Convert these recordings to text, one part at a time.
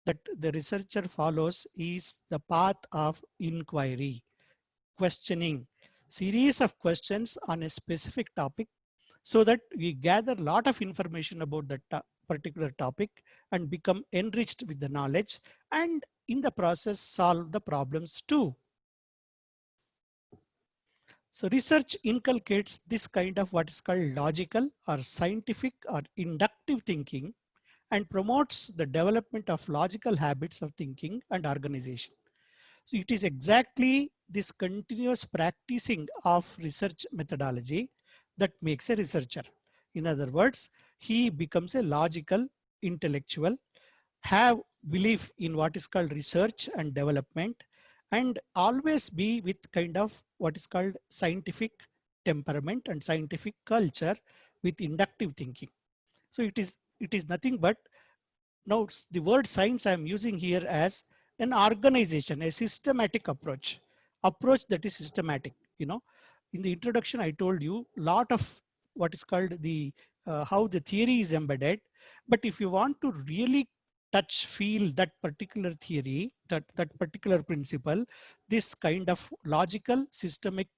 that the researcher follows is the path of inquiry, questioning, series of questions on a specific topic so that we gather a lot of information about that particular topic and become enriched with the knowledge, and in the process solve the problems too. So research inculcates this kind of what is called logical or scientific or inductive thinking and promotes the development of logical habits of thinking and organization. So it is exactly this continuous practicing of research methodology that makes a researcher. In other words, he becomes a logical intellectual, have belief in what is called research and development, and always be with kind of what is called scientific temperament and scientific culture with inductive thinking. So it is nothing but, now the word science I am using here as an organization, a systematic approach that is systematic. You know, in the introduction I told you lot of what is called the how the theory is embedded, but if you want to really touch feel that particular theory, that particular principle, this kind of logical systemic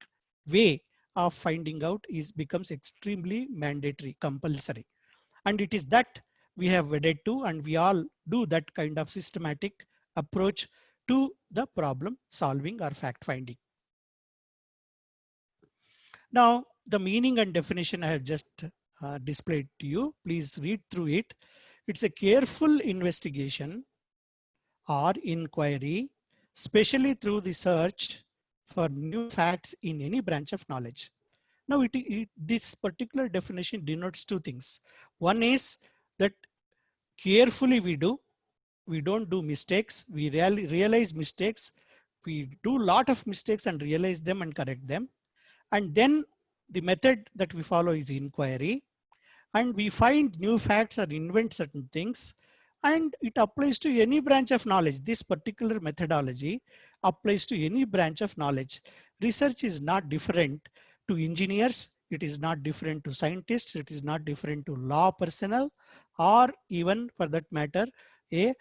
way of finding out is becomes extremely mandatory, compulsory, and it is that we have wedded to, and we all do that kind of systematic approach to the problem solving or fact finding. Now the meaning and definition I have just displayed to you, please read through it. It's a careful investigation or inquiry, especially through the search for new facts in any branch of knowledge. Now this particular definition denotes two things. One is that carefully we don't do mistakes, we realize mistakes, we do a lot of mistakes and realize them and correct them, and then the method that we follow is inquiry, and we find new facts or invent certain things, and it applies to any branch of knowledge. This particular methodology applies to any branch of knowledge. Research is not different to engineers, it is not different to scientists, it is not different to law personnel, or even for that matter a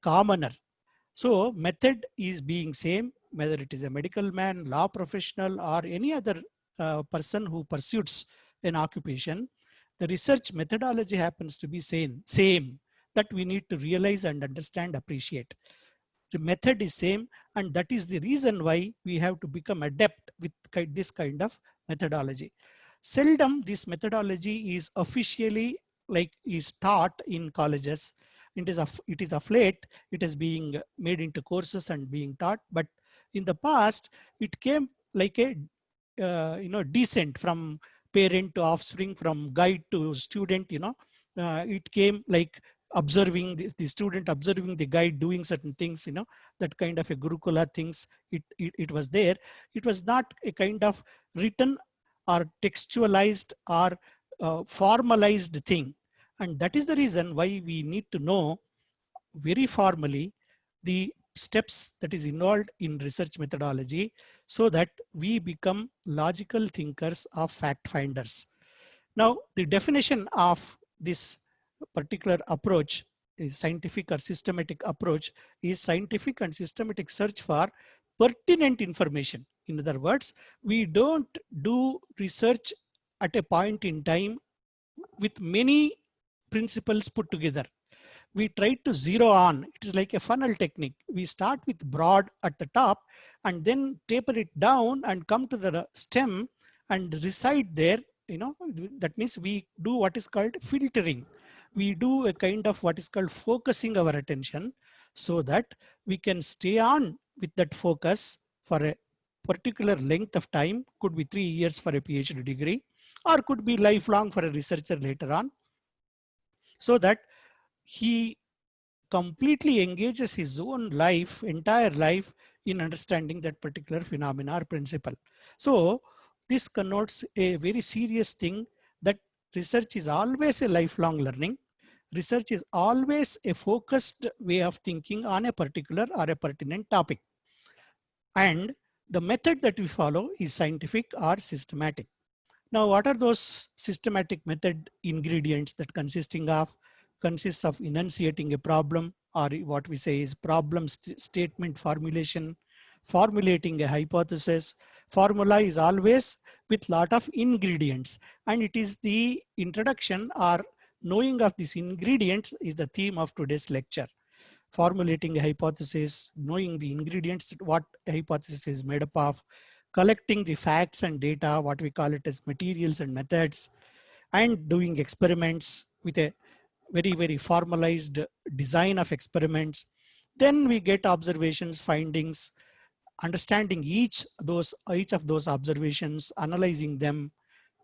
commoner. So method is being same, whether it is a medical man, law professional, or any other person who pursues an occupation. The research methodology happens to be same that we need to realize and understand, appreciate. The method is same, and that is the reason why we have to become adept with this kind of methodology. Seldom this methodology is officially is taught in colleges. It is of late, it is being made into courses and being taught, but in the past it came like a descent from parent to offspring, from guide to student. It came like observing the student observing the guide doing certain things, that kind of a gurukula things. It was there. It was not a kind of written or textualized or formalized thing, and that is the reason why we need to know very formally the steps that is involved in research methodology so that we become logical thinkers of fact finders. Now, the definition of this particular approach is scientific or systematic approach is scientific and systematic search for pertinent information. In other words, we don't do research at a point in time with many principles put together. We try to zero on. It is like a funnel technique. We start with broad at the top and then taper it down and come to the stem and reside there. That means we do what is called filtering. We do a kind of what is called focusing our attention so that we can stay on with that focus for a particular length of time. Could be 3 years for a PhD degree, or could be lifelong for a researcher later on, so that he completely engages his own life, entire life, in understanding that particular phenomena or principle. So this connotes a very serious thing, that research is always a lifelong learning. Research is always a focused way of thinking on a particular or a pertinent topic. And the method that we follow is scientific or systematic. Now, what are those systematic method ingredients that consisting of? consists of enunciating a problem, or what we say is problem statement formulation, formulating a hypothesis. Formula is always with lot of ingredients, and it is the introduction or knowing of these ingredients is the theme of today's lecture. Formulating a hypothesis, knowing the ingredients, what a hypothesis is made up of, collecting the facts and data, what we call it as materials and methods, and doing experiments with a very formalized design of experiments. Then we get observations, findings, understanding each of those observations, analyzing them,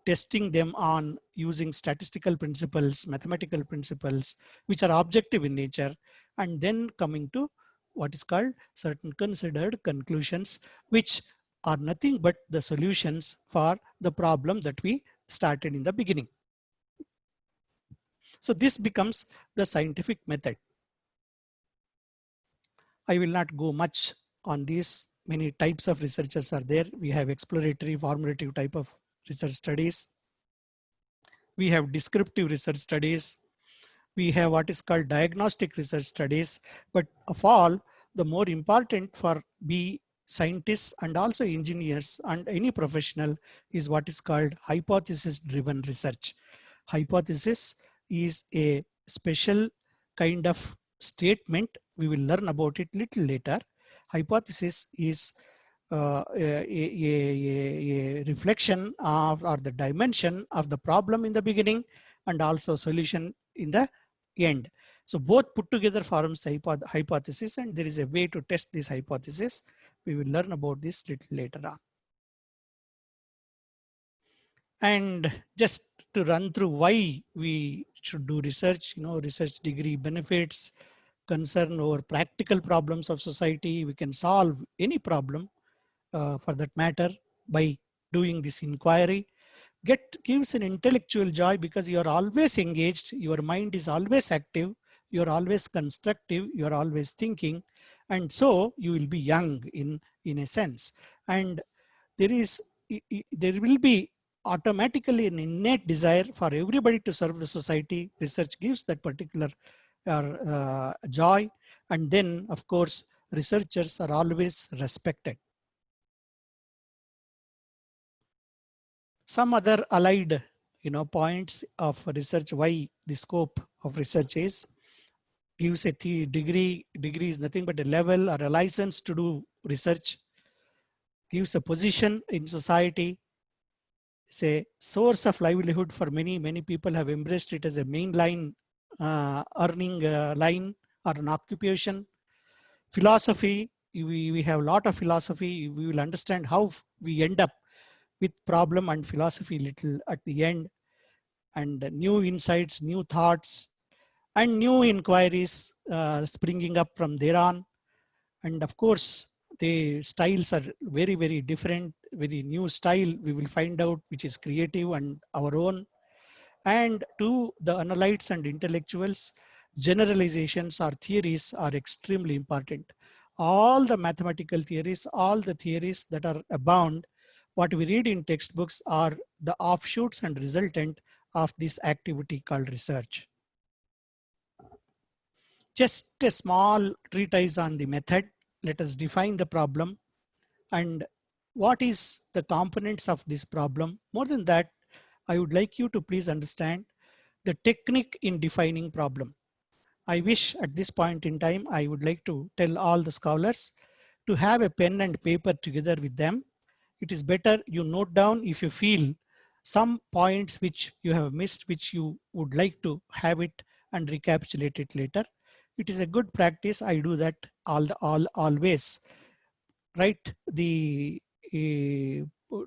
testing them on using statistical principles, mathematical principles, which are objective in nature, and then coming to what is called certain considered conclusions, which are nothing but the solutions for the problem that we started in the beginning. So this becomes the scientific method. I will not go much on these. Many types of researchers are there. We have exploratory, formative type of research studies. We have descriptive research studies. We have what is called diagnostic research studies. But of all, the more important for scientists and also engineers and any professional is what is called hypothesis driven research. Hypothesis is a special kind of statement. We will learn about it little later. Hypothesis is a reflection of or the dimension of the problem in the beginning and also solution in the end. So both put together forms hypothesis, and there is a way to test this hypothesis. We will learn about this little later on. And just to run through why we should do research, research degree benefits, concern over practical problems of society. We can solve any problem for that matter by doing this inquiry. Gives an intellectual joy because you are always engaged, your mind is always active, you are always constructive, you are always thinking, and so you will be young in a sense. And there will be automatically an innate desire for everybody to serve the society. Research gives that particular joy, and then of course researchers are always respected. Some other allied points of research, why the scope of research is, gives a degree. Degree is nothing but a level or a license to do research, gives a position in society, it's a source of livelihood for many people have embraced it as a mainline earning line or an occupation. Philosophy, we have a lot of philosophy. We will understand how we end up with problem and philosophy little at the end, and new insights, new thoughts, and new inquiries springing up from there on. And of course, the styles are very different, very new style we will find out, which is creative and our own. And to the analytes and intellectuals, generalizations or theories are extremely important. All the mathematical theories, all the theories that are abound, what we read in textbooks are the offshoots and resultant of this activity called research. Just a small treatise on the method. Let us define the problem and what is the components of this problem. More than that, I would like you to please understand the technique in defining problem. I wish at this point in time, I would like to tell all the scholars to have a pen and paper together with them. It is better you note down if you feel some points which you have missed, which you would like to have it and recapitulate it later. It is a good practice. I do that always. Write the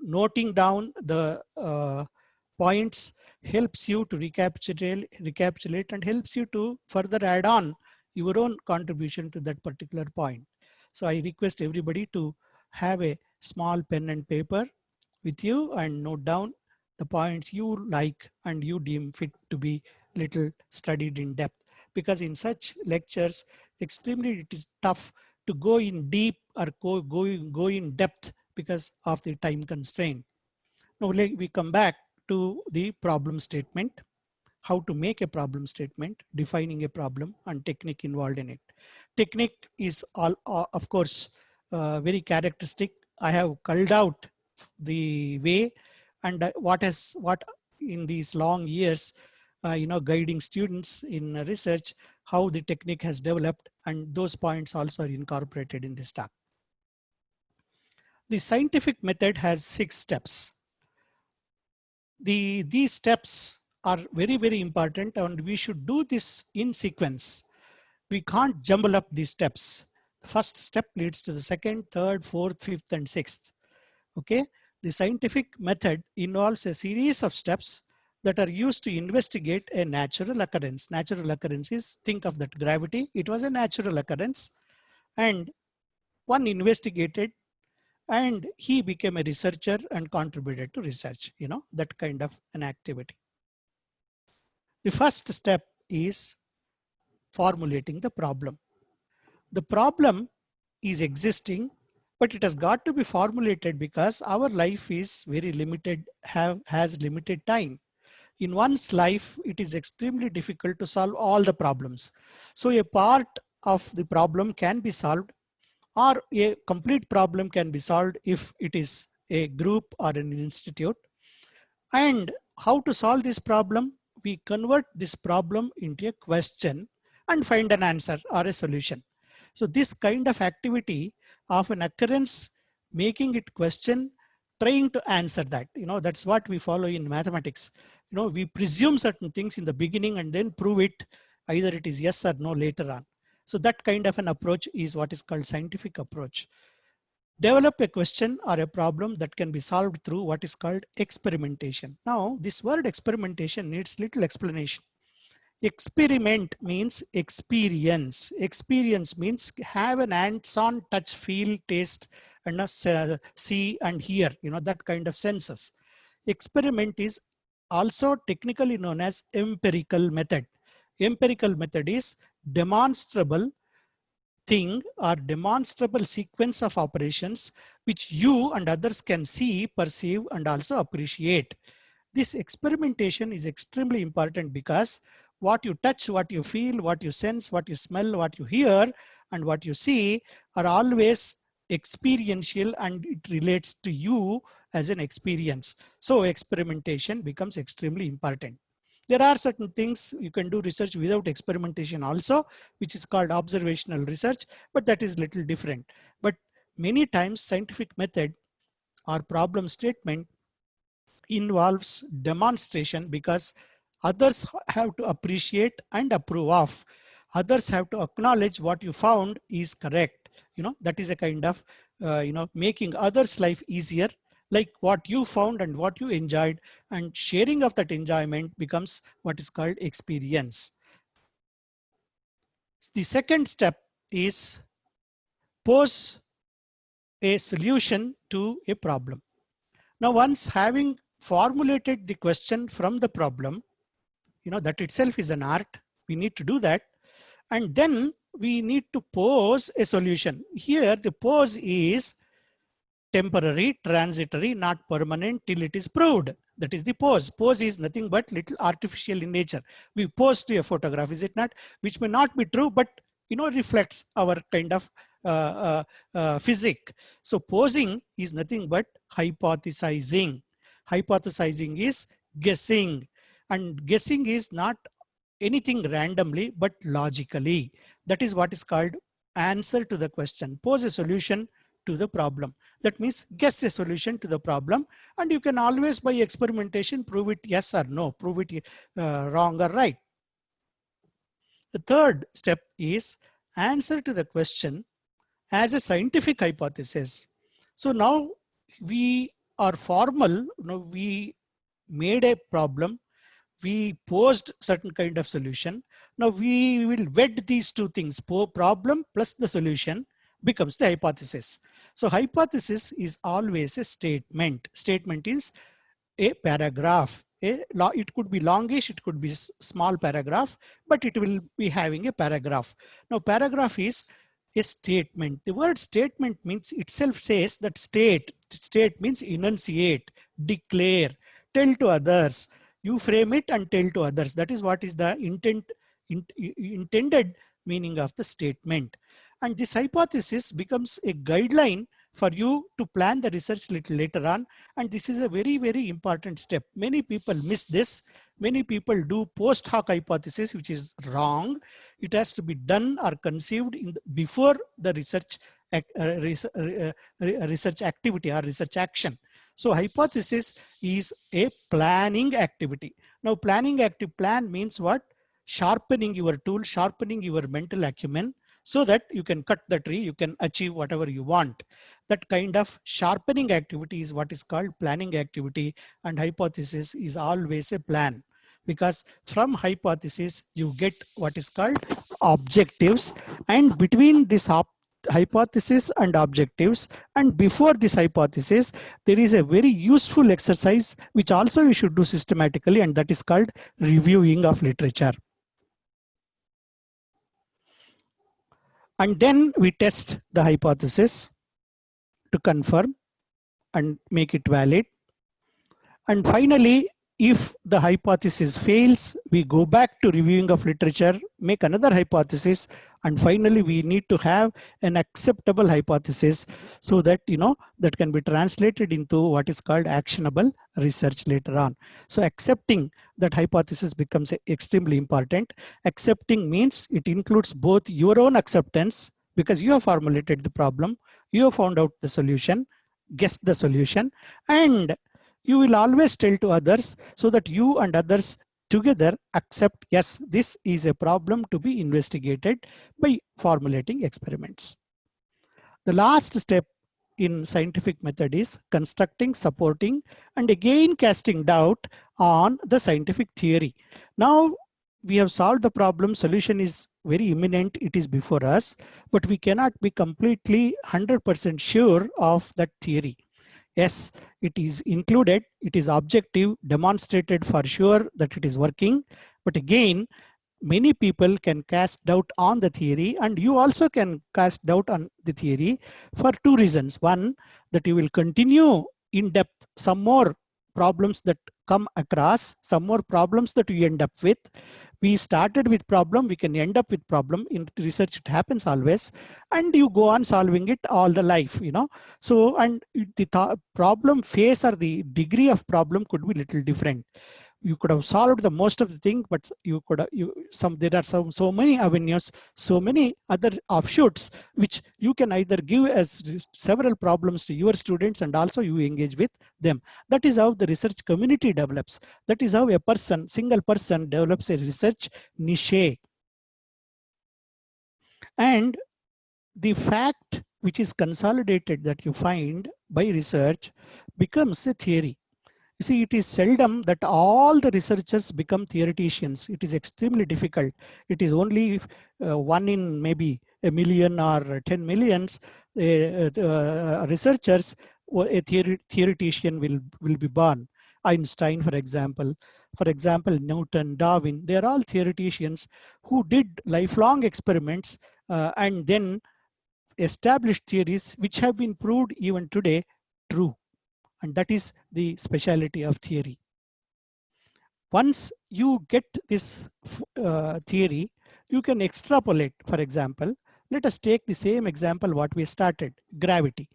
noting down the points helps you to recapitulate and helps you to further add on your own contribution to that particular point. So I request everybody to have a small pen and paper with you and note down the points you like and you deem fit to be little studied in depth, because in such lectures extremely it is tough to go in deep or go in depth because of the time constraint. Now we come back to the problem statement. how to make a problem statement, defining a problem, and technique involved in it. Technique is all, of course, very characteristic. I have culled out the way and what in these long years, guiding students in research, how the technique has developed, and those points also are incorporated in this talk. The scientific method has 6 steps. These steps are very, very important, and we should do this in sequence. We can't jumble up these steps. The first step leads to the second, third, fourth, fifth, and sixth. Okay. The scientific method involves a series of steps that are used to investigate a natural occurrence. Natural occurrence is, think of that gravity. It was a natural occurrence, and one investigated, and he became a researcher and contributed to research, that kind of an activity. The first step is formulating the problem. The problem is existing, but it has got to be formulated because our life is very limited, has limited time. In one's life, it is extremely difficult to solve all the problems. So a part of the problem can be solved, or a complete problem can be solved if it is a group or an institute. And how to solve this problem? We convert this problem into a question and find an answer or a solution. So this kind of activity of an occurrence, making it question, trying to answer that, that's what we follow in mathematics. We presume certain things in the beginning and then prove it, either it is yes or no later on. So that kind of an approach is what is called scientific approach. Develop a question or a problem that can be solved through what is called experimentation. Now, this word experimentation needs little explanation. Experiment means experience. Experience means have an hands-on, touch, feel, taste, and see and hear, that kind of senses. Experiment is also technically known as empirical method. Empirical method is demonstrable thing or demonstrable sequence of operations which you and others can see, perceive, and also appreciate. This experimentation is extremely important because what you touch, what you feel, what you sense, what you smell, what you hear, and what you see are always experiential, and it relates to you as an experience. So experimentation becomes extremely important. There are certain things you can do research without experimentation also, which is called observational research, but that is little different. But many times scientific method or problem statement involves demonstration because others have to appreciate and approve of. Others have to acknowledge what you found is correct. That is a kind of, making others' life easier, like what you found and what you enjoyed, and sharing of that enjoyment becomes what is called experience. The second step is pose a solution to a problem. Now, once having formulated the question from the problem, that itself is an art. We need to do that. And then we need to pose a solution. Here, the pose is temporary, transitory, not permanent till it is proved. That is the pose. Pose is nothing but little artificial in nature. We pose to a photograph, is it not? Which may not be true, but reflects our kind of physics. So posing is nothing but hypothesizing. Hypothesizing is guessing, and guessing is not anything randomly, but logically. That is what is called answer to the question. Pose a solution to the problem. That means guess a solution to the problem, and you can always by experimentation prove it yes or no, prove it wrong or right. The third step is answer to the question as a scientific hypothesis. So now we are formal, we made a problem, we posed certain kind of solution. Now we will wed these two things, problem plus the solution becomes the hypothesis. So hypothesis is always a statement. Statement is a paragraph. It could be longish, it could be small paragraph, but it will be having a paragraph. Now paragraph is a statement. The word statement means itself says that state means enunciate, declare, tell to others. You frame it and tell to others. That is what is the intended meaning of the statement. And this hypothesis becomes a guideline for you to plan the research little later on. And this is a very, very important step. Many people miss this. Many people do post hoc hypothesis, which is wrong. It has to be done or conceived before the research activity or research action. So hypothesis is a planning activity. Now plan means what? Sharpening your tool, sharpening your mental acumen, so that you can cut the tree, you can achieve whatever you want. That kind of sharpening activity is what is called planning activity, and hypothesis is always a plan, because from hypothesis you get what is called objectives, and between this hypothesis and objectives and before this hypothesis there is a very useful exercise which also you should do systematically, and that is called reviewing of literature. And then we test the hypothesis to confirm and make it valid. And finally, if the hypothesis fails, we go back to reviewing of literature, make another hypothesis, and finally we need to have an acceptable hypothesis so that that can be translated into what is called actionable research later on. So accepting that hypothesis becomes extremely important. Accepting means it includes both your own acceptance, because you have formulated the problem, you have found out the solution, guessed the solution, and you will always tell to others so that you and others together accept, yes, this is a problem to be investigated by formulating experiments. The last step in scientific method is constructing, supporting, and again casting doubt on the scientific theory. Now we have solved the problem, solution is very imminent, it is before us, but we cannot be completely 100% sure of that theory. Yes, it is included, it is objective, demonstrated for sure that it is working. But again, many people can cast doubt on the theory, and you also can cast doubt on the theory for two reasons. One, that you will continue in depth some more problems that come across, some more problems that you end up with. We started with problem, we can end up with problem. In research it happens always, and you go on solving it all the life, So, and the problem phase or the degree of problem could be little different. You could have solved the most of the thing, but you could there are so many avenues, so many other offshoots which you can either give as several problems to your students and also you engage with them. That is how the research community develops. That is how a single person develops a research niche. And the fact which is consolidated that you find by research becomes a theory. You see, it is seldom that all the researchers become theoreticians. It is extremely difficult. It is only one in maybe a million or 10 millions researchers, a theoretician will be born. Einstein, for example, Newton, Darwin, they are all theoreticians who did lifelong experiments and then established theories which have been proved even today true. And that is the speciality of theory. Once you get this theory, you can extrapolate. For example, let us take the same example what we started, gravity.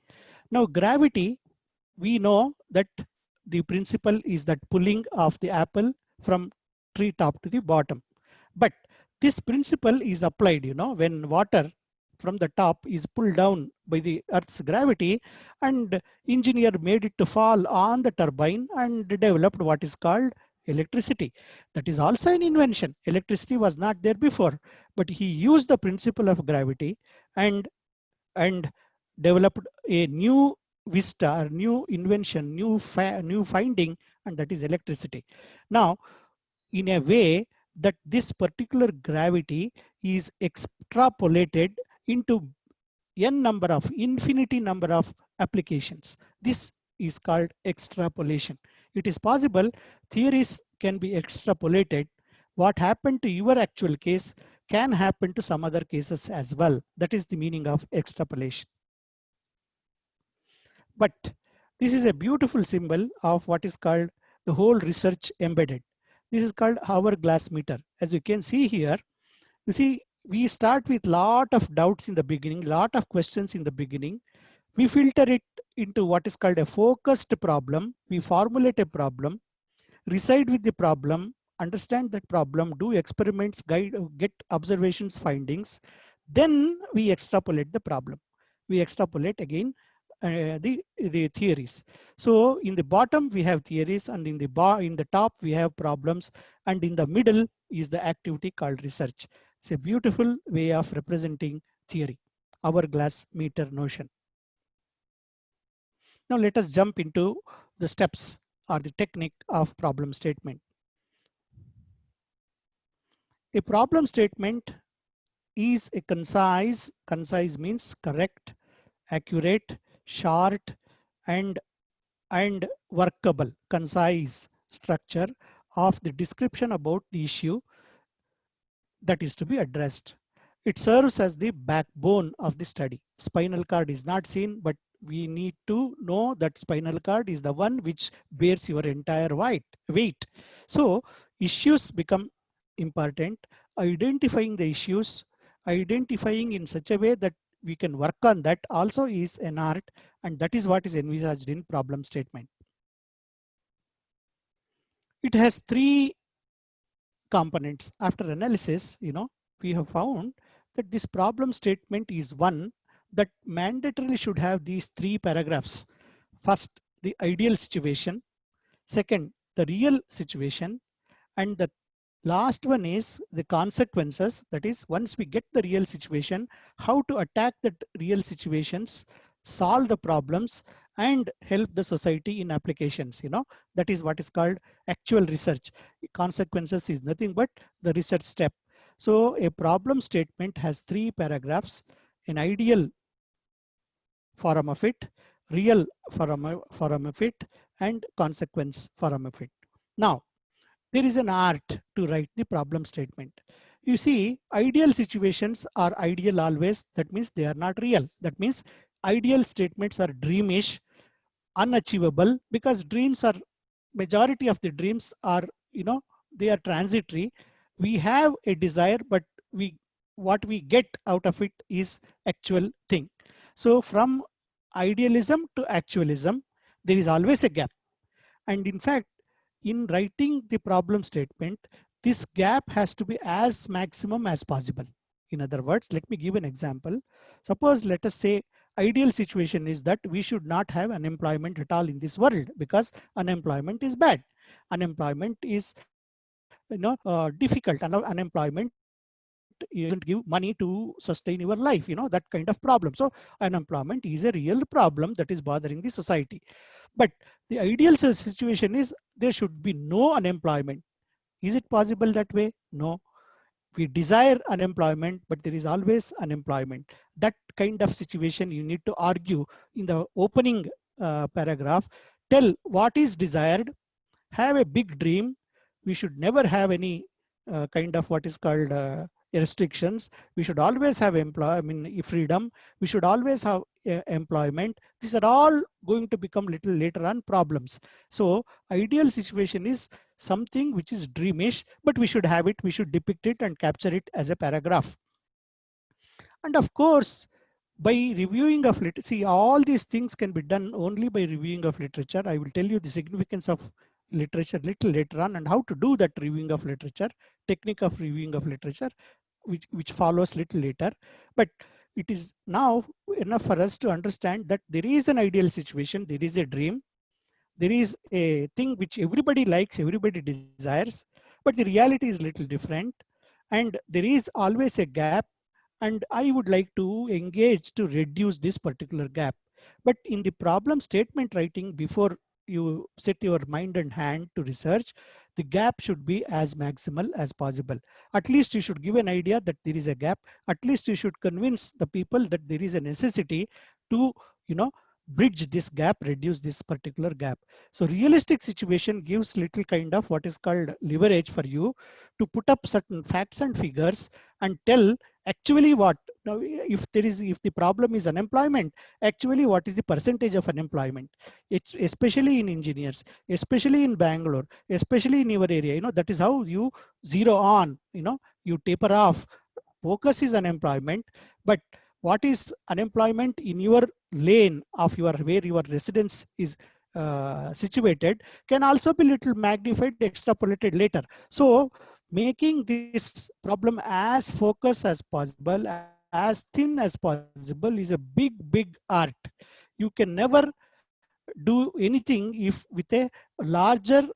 Now gravity, we know that the principle is that pulling of the apple from tree top to the bottom. But this principle is applied, when water from the top is pulled down by the Earth's gravity, and engineer made it to fall on the turbine and developed what is called electricity. That is also an invention. Electricity was not there before, but he used the principle of gravity and developed a new vista, new invention, new finding, and that is electricity. Now, in a way that this particular gravity is extrapolated into infinity number of applications. This is called extrapolation. It is possible theories can be extrapolated. What happened to your actual case can happen to some other cases as well. That is the meaning of extrapolation. But this is a beautiful symbol of what is called the whole research embedded. This is called hourglass meter. As you can see here, you see, we start with lot of doubts in the beginning, lot of questions in the beginning. We filter it into what is called a focused problem. We formulate a problem, reside with the problem, understand that problem, do experiments, guide, get observations, findings. Then we extrapolate the problem. We extrapolate again the theories. So in the bottom we have theories, and in the top we have problems, and in the middle is the activity called research. It's a beautiful way of representing theory, hourglass meter notion. Now let us jump into the steps or the technique of problem statement. A problem statement is a concise means correct, accurate, short, and workable, concise structure of the description about the issue that is to be addressed. It serves as the backbone of the study. Spinal cord is not seen, but we need to know that spinal cord is the one which bears your entire weight. So issues become important. Identifying the issues, identifying in such a way that we can work on that also is an art, and that is what is envisaged in problem statement. It has three components. After analysis, we have found that this problem statement is one that mandatorily should have these three paragraphs. First, the ideal situation. Second, the real situation. And the last one is the consequences. That is, once we get the real situation, how to attack that real situations, solve the problems, and help the society in applications. That is what is called actual research. Consequences is nothing but the research step. So a problem statement has three paragraphs: an ideal form of it, real form of it, and consequence form of it. Now, there is an art to write the problem statement. You see, ideal situations are ideal always. That means they are not real. That means ideal statements are dreamish, unachievable, because dreams are, majority of the dreams are, they are transitory. We have a desire, but what we get out of it is actual thing. So from idealism to actualism, there is always a gap. And in fact, in writing the problem statement, this gap has to be as maximum as possible. In other words, let me give an example. Suppose, let us say, ideal situation is that we should not have unemployment at all in this world, because unemployment is bad. Unemployment is difficult, and unemployment doesn't give money to sustain your life, that kind of problem. So unemployment is a real problem that is bothering the society. But the ideal situation is there should be no unemployment. Is it possible that way? No. We desire unemployment, but there is always unemployment. That kind of situation you need to argue in the opening paragraph. Tell what is desired, have a big dream. We should never have any kind of what is called restrictions. We should always have freedom. We should always have employment. These are all going to become little later on problems. So ideal situation is something which is dreamish, but we should have it. We should depict it and capture it as a paragraph. And of course, by reviewing of literature, see, all these things can be done only by reviewing of literature. I will tell you the significance of literature little later on, and how to do that reviewing of literature, technique of reviewing of literature, which follows little later. But it is now enough for us to understand that there is an ideal situation, there is a dream, there is a thing which everybody likes, everybody desires, but the reality is little different, and there is always a gap, and I would like to engage to reduce this particular gap. But in the problem statement writing, before you set your mind and hand to research, the gap should be as maximal as possible. At least you should give an idea that there is a gap. At least you should convince the people that there is a necessity to, bridge this gap, reduce this particular gap. So realistic situation gives little kind of what is called leverage for you to put up certain facts and figures and tell actually what Now, if the problem is unemployment, actually what is the percentage of unemployment? It's especially in engineers, especially in Bangalore, especially in your area, that is how you zero on, you taper off. Focus is unemployment, but what is unemployment in your lane of where your residence is situated can also be little magnified, extrapolated later. So making this problem as focused as possible, as thin as possible, is a big art. You can never do anything if with a larger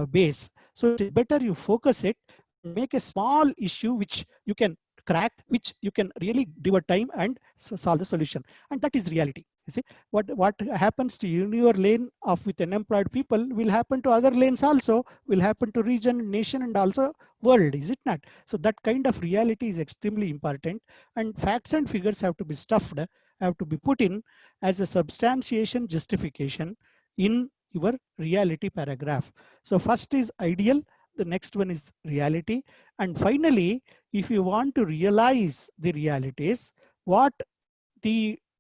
base. So it is better you focus it and make a small issue which you can crack, which you can really devote time and solve the solution. And that is reality. You see, what happens to you in your lane of with unemployed people will happen to other lanes also, will happen to region, nation, and also world, is it not? So that kind of reality is extremely important, and facts and figures have to be stuffed, have to be put in as a substantiation justification in your reality paragraph. So first is ideal, the next one is reality, and finally, if you want to realize the realities, what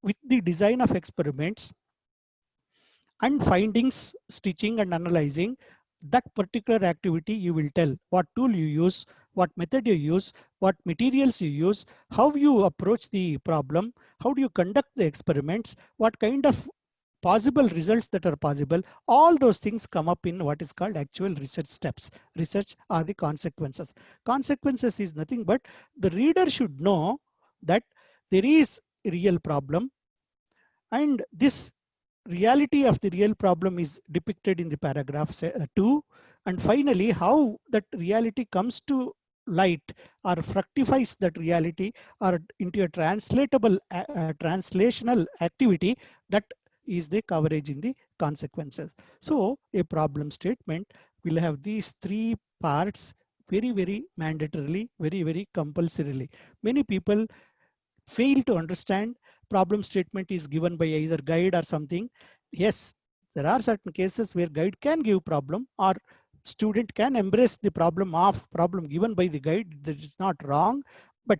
with the design of experiments and findings, stitching and analyzing that particular activity, you will tell what tool you use, what method you use, what materials you use, how you approach the problem, how do you conduct the experiments, what kind of possible results that are possible. All those things come up in what is called actual research steps. Research are the consequences. Consequences is nothing but the reader should know that there is a real problem, and this reality of the real problem is depicted in the paragraph 2. And finally, how that reality comes to light or fructifies that reality or into a translatable translational activity, that is the coverage in the consequences. So a problem statement will have these three parts, very mandatorily, very compulsorily. Many people fail to understand problem statement is given by either guide or something. Yes, there are certain cases where guide can give problem, or student can embrace the problem given by the guide. That is not wrong, but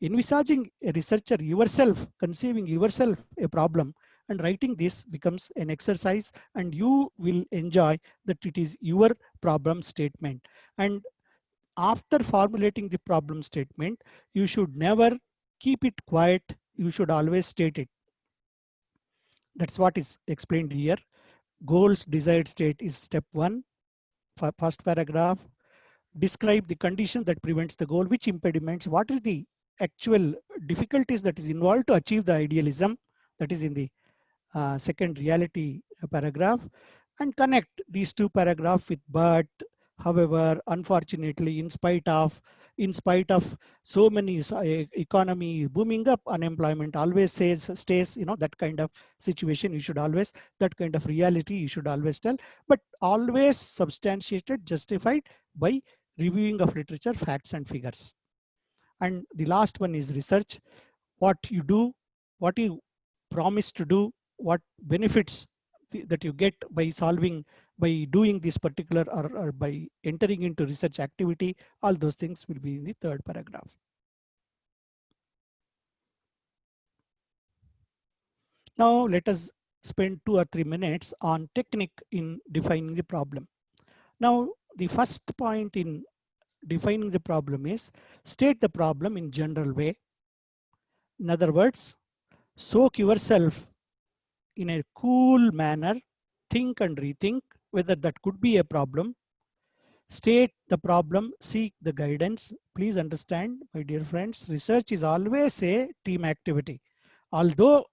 envisaging a researcher yourself, conceiving yourself a problem and writing this becomes an exercise, and you will enjoy that it is your problem statement. And after formulating the problem statement, you should never keep it quiet. You should always state it. That's what is explained here. Goals desired state is step 1. First paragraph. Describe the condition that prevents the goal, which impediments, what is the actual difficulties that is involved to achieve the idealism, that is in the second reality paragraph, and connect these two paragraphs with but, however, unfortunately, in spite of so many economy booming up, unemployment always stays, that kind of situation you should always, that kind of reality you should always tell, but always substantiated, justified by reviewing of literature, facts and figures. And the last one is research. What you do, what you promise to do, what benefits that you get by doing this particular or by entering into research activity, all those things will be in the third paragraph. Now let us spend 2 or 3 minutes on technique in defining the problem. Now the first point in defining the problem is state the problem in general way. In other words, soak yourself in a cool manner, think and rethink whether that could be a problem. State the problem, seek the guidance. Please understand, my dear friends, research is always a team activity. Although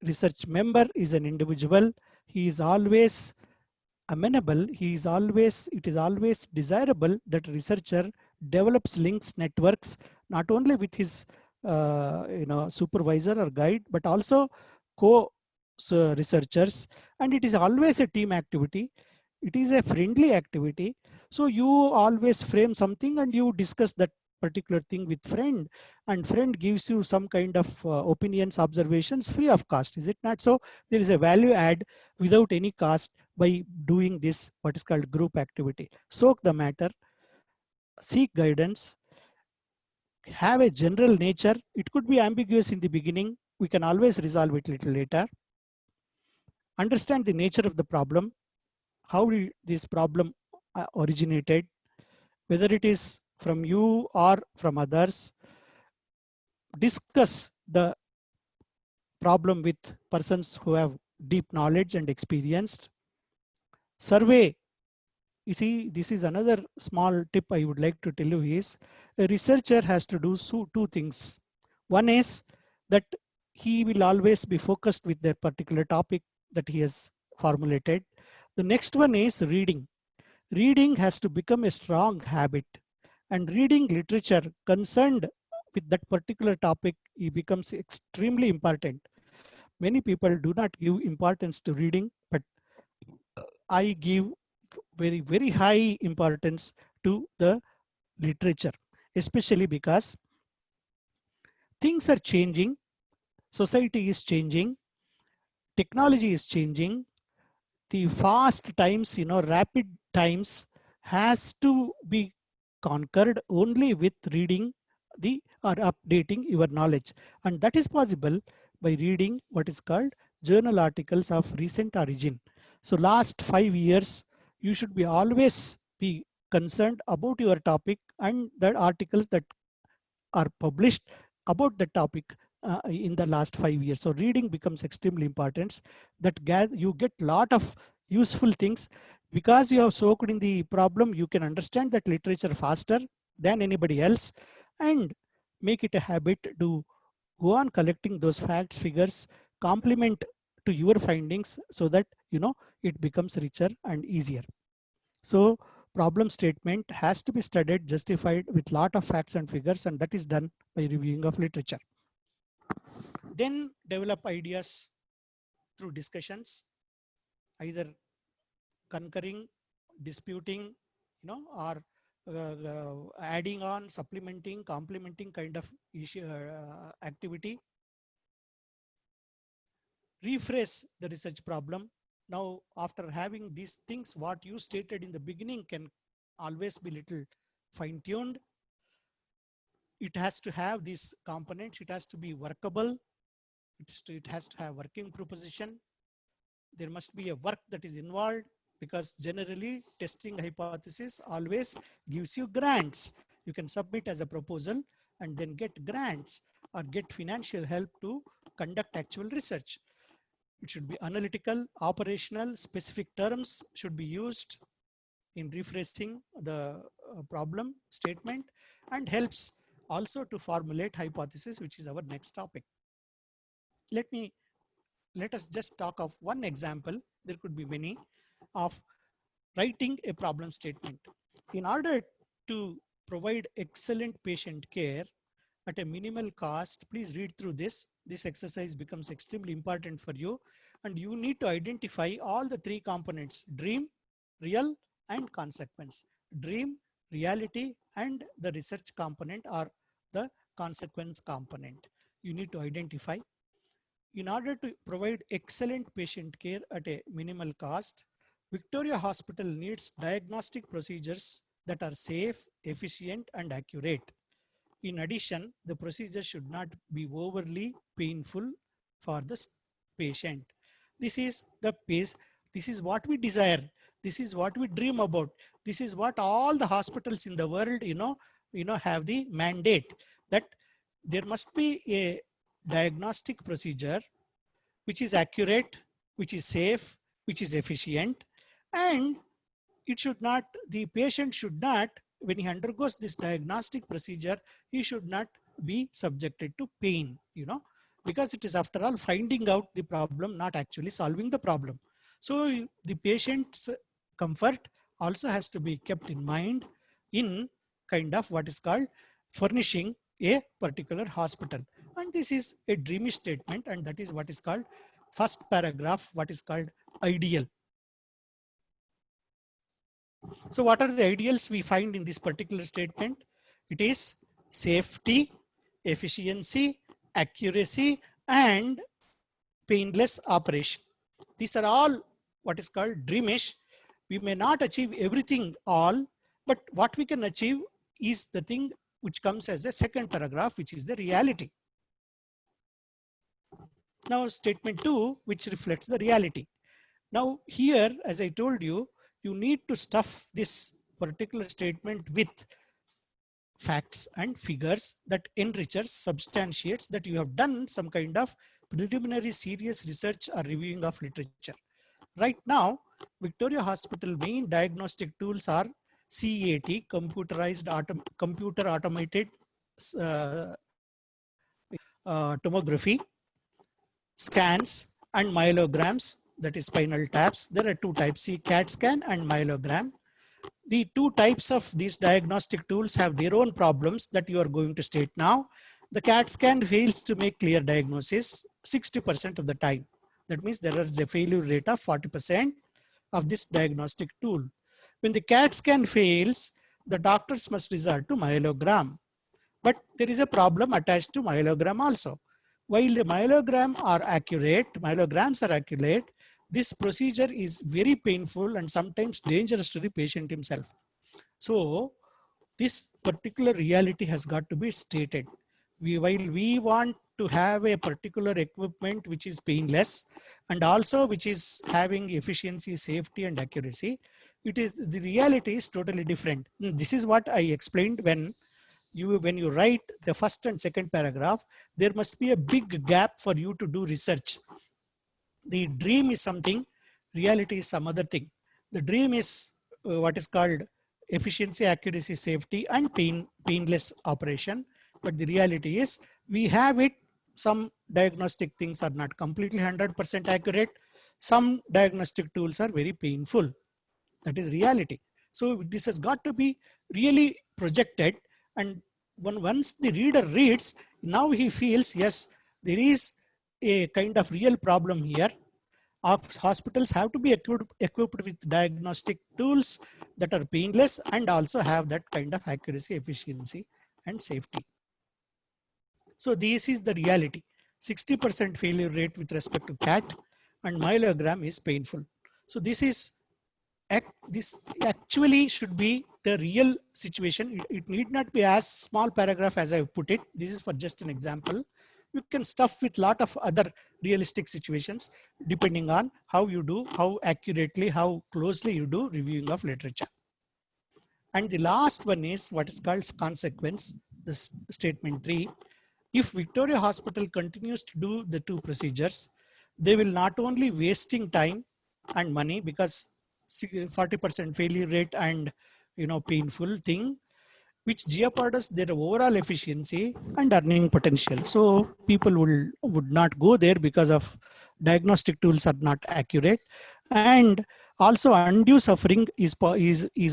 research member is an individual, he is always amenable, it is always desirable that researcher develops links, networks, not only with his supervisor or guide, but also researchers, and it is always a team activity. It is a friendly activity. So you always frame something and you discuss that particular thing with friend, and friend gives you some kind of opinions, observations free of cost, is it not? So there is a value add without any cost by doing this, what is called group activity. Soak the matter, seek guidance, have a general nature. It could be ambiguous in the beginning. We can always resolve it little later. Understand the nature of the problem, how this problem originated, whether it is from you or from others. Discuss the problem with persons who have deep knowledge and experienced. Survey. You see, this is another small tip I would like to tell you is a researcher has to do two things. One is that he will always be focused with their particular topic that he has formulated. The next one is reading. Reading has to become a strong habit, and reading literature concerned with that particular topic, it becomes extremely important. Many people do not give importance to reading, but I give very high importance to the literature, especially because things are changing, society is changing, technology is changing, the fast times, rapid times has to be conquered only with reading the or updating your knowledge. And that is possible by reading what is called journal articles of recent origin. So last 5 years, you should be always be concerned about your topic and the articles that are published about the topic in the last 5 years. So reading becomes extremely important. That you get lot of useful things because you have soaked in the problem. You can understand that literature faster than anybody else and make it a habit to go on collecting those facts, figures, complement to your findings so that it becomes richer and easier. So problem statement has to be studied, justified with lot of facts and figures, and that is done by reviewing of literature. Then develop ideas through discussions, either concurring, disputing, or adding on, supplementing, complementing kind of issue, activity. Rephrase the research problem. Now, after having these things, what you stated in the beginning can always be little fine-tuned. It has to have these components. It has to be workable. It has to have working proposition. There must be a work that is involved, because generally testing hypothesis always gives you grants. You can submit as a proposal and then get grants or get financial help to conduct actual research. It should be analytical, operational, specific terms should be used in rephrasing the problem statement, and helps also to formulate hypothesis, which is our next topic. Let us just talk of one example. There could be many of writing a problem statement. In order to provide excellent patient care at a minimal cost, please read through this. This exercise becomes extremely important for you, and you need to identify all the three components: dream, real, and consequence. Dream, reality, and the research component or the consequence component. You need to identify. In order to provide excellent patient care at a minimal cost, Victoria Hospital needs diagnostic procedures that are safe, efficient, and accurate. In addition, the procedure should not be overly painful for the patient. This is the pace. This is what we desire. This is what we dream about. This is what all the hospitals in the world, have the mandate that there must be a diagnostic procedure which is accurate, which is safe, which is efficient, and it should not, the patient should not, when he undergoes this diagnostic procedure, he should not be subjected to pain, because it is after all finding out the problem, not actually solving the problem. So the patient's comfort also has to be kept in mind in kind of what is called furnishing a particular hospital. And this is a dreamy statement, and that is what is called first paragraph, what is called ideal. So what are the ideals we find in this particular statement? It is safety, efficiency, accuracy, and painless operation. These are all what is called dreamish. We may not achieve everything all, but what we can achieve is the thing which comes as the second paragraph, which is the reality. Now statement 2, which reflects the reality. Now here, as I told you, you need to stuff this particular statement with facts and figures that enriches, substantiates that you have done some kind of preliminary serious research or reviewing of literature. Right now, Victoria Hospital main diagnostic tools are CAT, computer automated uh, tomography, scans, and myelograms, that is spinal taps. There are two types, CAT scan and myelogram. The two types of these diagnostic tools have their own problems that you are going to state now. The CAT scan fails to make clear diagnosis 60% of the time. That means there is a failure rate of 40% of this diagnostic tool. When the CAT scan fails, the doctors must resort to myelogram. But there is a problem attached to myelogram also. While the myelograms are accurate, this procedure is very painful and sometimes dangerous to the patient himself. So this particular reality has got to be stated. While we want to have a particular equipment which is painless and also which is having efficiency, safety, and accuracy, the reality is totally different. This is what I explained when you write the first and second paragraph, there must be a big gap for you to do research. The dream is something, reality is some other thing. The dream is what is called efficiency, accuracy, safety, and painless operation. But the reality is we have it. Some diagnostic things are not completely 100% accurate. Some diagnostic tools are very painful. That is reality. So this has got to be really projected. And once the reader reads, now he feels, yes, there is a kind of real problem here. Our hospitals have to be equipped with diagnostic tools that are painless and also have that kind of accuracy, efficiency, and safety. So this is the reality. 60% failure rate with respect to CAT and myelogram is painful. So this actually should be the real situation. It need not be as small paragraph as I put it. This is for just an example. You can stuff with lot of other realistic situations depending on how you do, how accurately, how closely you do reviewing of literature. And the last one is what is called consequence, this statement 3. If Victoria Hospital continues to do the two procedures, they will not only wasting time and money because 40% failure rate and painful thing, which jeopardizes their overall efficiency and earning potential. So people would not go there because of diagnostic tools are not accurate, and also undue suffering is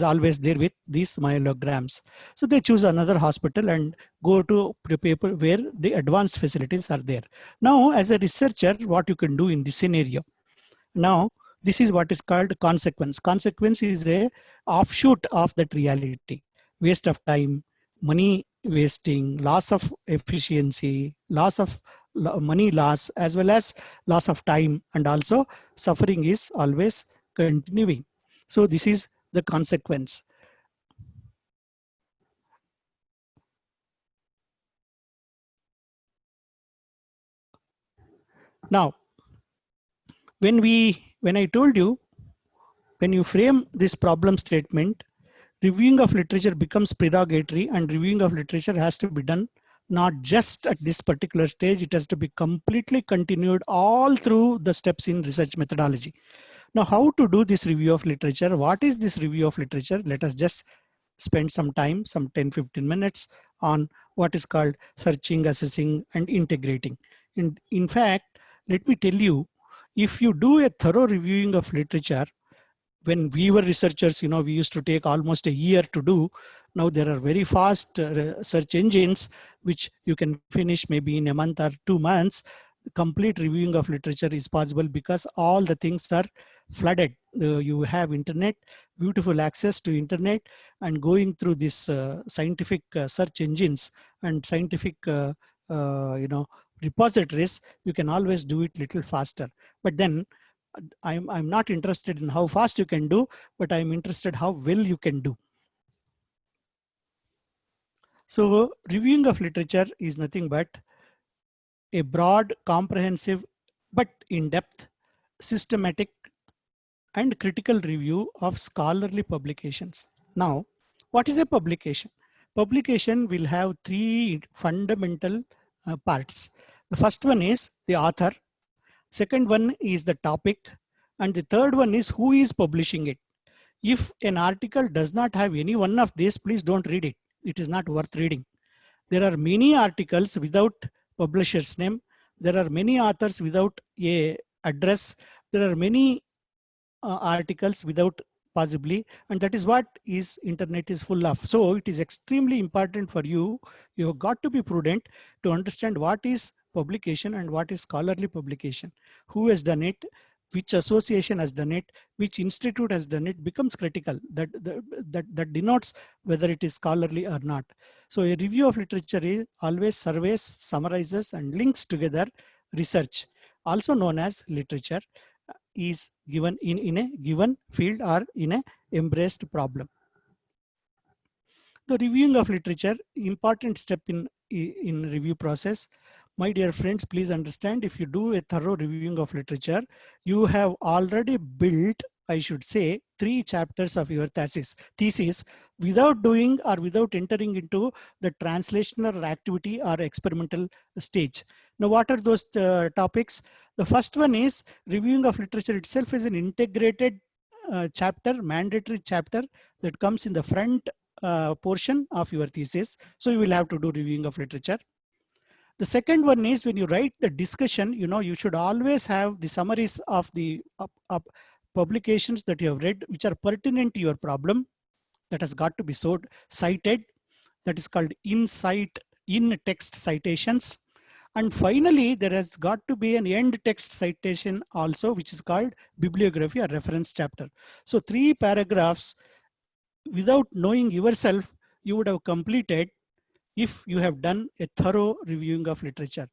always there with these myelograms. So they choose another hospital and go to paper where the advanced facilities are there. Now, as a researcher, what you can do in this scenario? Now, this is what is called consequence. Consequence is a offshoot of that reality. Waste of time, money wasting, loss of efficiency, loss of money loss, as well as loss of time, and also suffering is always continuing. So this is the consequence. Now, when I told you, when you frame this problem statement, reviewing of literature becomes prerogatory, and reviewing of literature has to be done not just at this particular stage, it has to be completely continued all through the steps in research methodology. Now, how to do this review of literature? What is this review of literature? Let us just spend some time, some 10-15 minutes on what is called searching, assessing, and integrating. In fact, let me tell you, if you do a thorough reviewing of literature, when we were researchers, we used to take almost a year to do. Now there are very fast search engines, which you can finish maybe in a month or 2 months. Complete reviewing of literature is possible because all the things are flooded. You have internet, beautiful access to internet, and going through this scientific search engines and scientific, repositories, you can always do it little faster. But then I'm not interested in how fast you can do, but I'm interested how well you can do. So reviewing of literature is nothing but a broad, comprehensive, but in-depth, systematic and critical review of scholarly publications. Now, what is a publication? Publication will have three fundamental parts. The first one is the author, second one is the topic, and the third one is who is publishing it. If an article does not have any one of these, please don't read it. It is not worth reading. There are many articles without publisher's name. There are many authors without a address. There are many articles without possibly, and that is what is internet is full of. So it is extremely important for you. You have got to be prudent to understand what is publication and what is scholarly publication, who has done it, which association has done it, which institute has done it becomes critical. That denotes whether it is scholarly or not. So a review of literature is always surveys, summarizes and links together research, also known as literature, is given in a given field or in a embraced problem. The reviewing of literature, important step in review process. My dear friends, please understand, if you do a thorough reviewing of literature, you have already built, I should say, 3 chapters of your thesis without doing or without entering into the translational activity or experimental stage. Now, what are those topics? The first one is reviewing of literature itself is an integrated chapter, mandatory chapter that comes in the front portion of your thesis. So you will have to do reviewing of literature. The second one is when you write the discussion, you should always have the summaries of the publications that you have read, which are pertinent to your problem, that has got to be cited. That is called in-text citations. And finally, there has got to be an end text citation also, which is called bibliography or reference chapter. So 3 paragraphs, without knowing yourself, you would have completed if you have done a thorough reviewing of literature.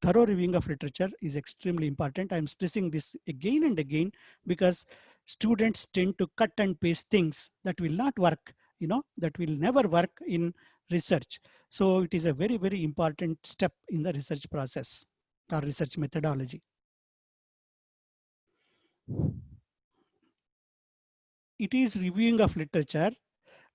Thorough reviewing of literature is extremely important. I'm stressing this again and again because students tend to cut and paste things that will not work, that will never work in research. So it is a very, very important step in the research process or research methodology. It is reviewing of literature,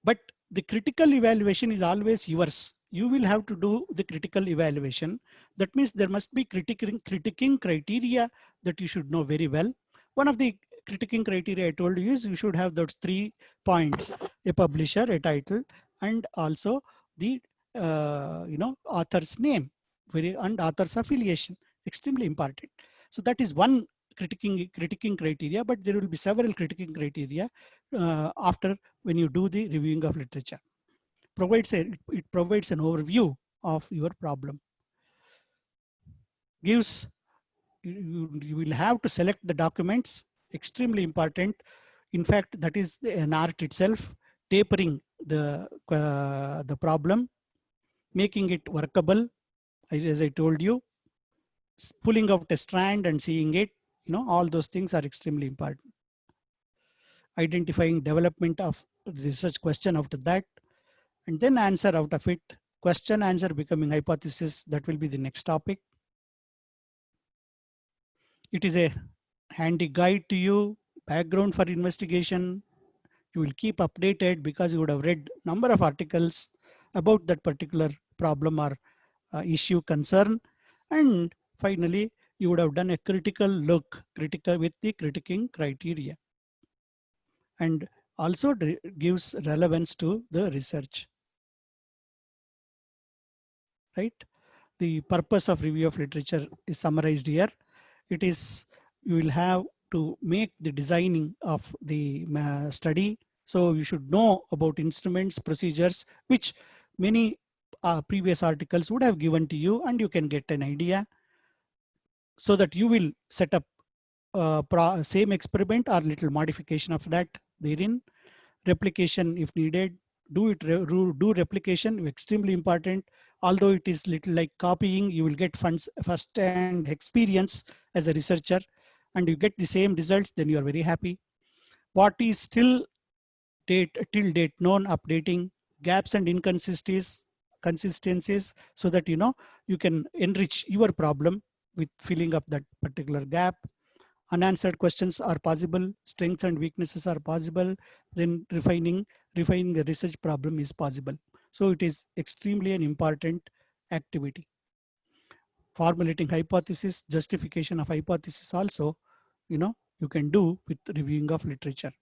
but the critical evaluation is always yours. You will have to do the critical evaluation. That means there must be critiquing criteria that you should know very well. One of the critiquing criteria I told you is you should have those 3 points: a publisher, a title, and also the author's name and author's affiliation. Extremely important. So that is one critiquing criteria, but there will be several critiquing criteria after when you do the reviewing of literature. It provides an overview of your problem. Gives you will have to select the documents, extremely important. In fact, that is an art itself, tapering the problem, making it workable, as I told you, pulling out a strand and seeing it, all those things are extremely important. Identifying development of research question after that, and then answer out of it. Question answer becoming hypothesis, that will be the next topic. It is a handy guide to you, background for investigation. You will keep updated because you would have read number of articles about that particular problem or issue concern. And finally, you would have done a critical look, with the critiquing criteria, and also gives relevance to the research. Right? The purpose of review of literature is summarized here. It is, you will have to make the designing of the study. So you should know about instruments, procedures, which many previous articles would have given to you, and you can get an idea so that you will set up same experiment or little modification of that therein. Replication if needed, do replication, extremely important. Although it is little like copying, you will get first-hand experience as a researcher, and you get the same results, then you are very happy. What is till date known, updating gaps and inconsistencies, consistencies, so that you can enrich your problem with filling up that particular gap. Unanswered questions are possible, strengths and weaknesses are possible, then refining the research problem is possible. So it is extremely an important activity. Formulating hypothesis, justification of hypothesis also, you can do with reviewing of literature.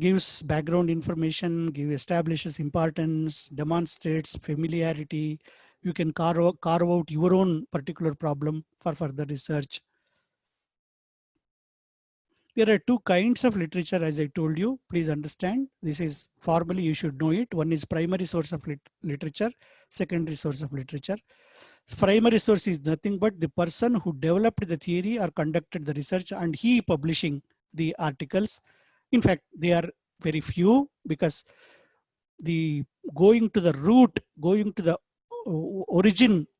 Gives background information, establishes importance, demonstrates familiarity. You can carve out your own particular problem for further research. There are two kinds of literature, as I told you. Please understand, this is formally you should know it. One is primary source of literature, secondary source of literature. Primary source is nothing but the person who developed the theory or conducted the research and he publishing the articles. In fact, they are very few, because the going to the root, going to the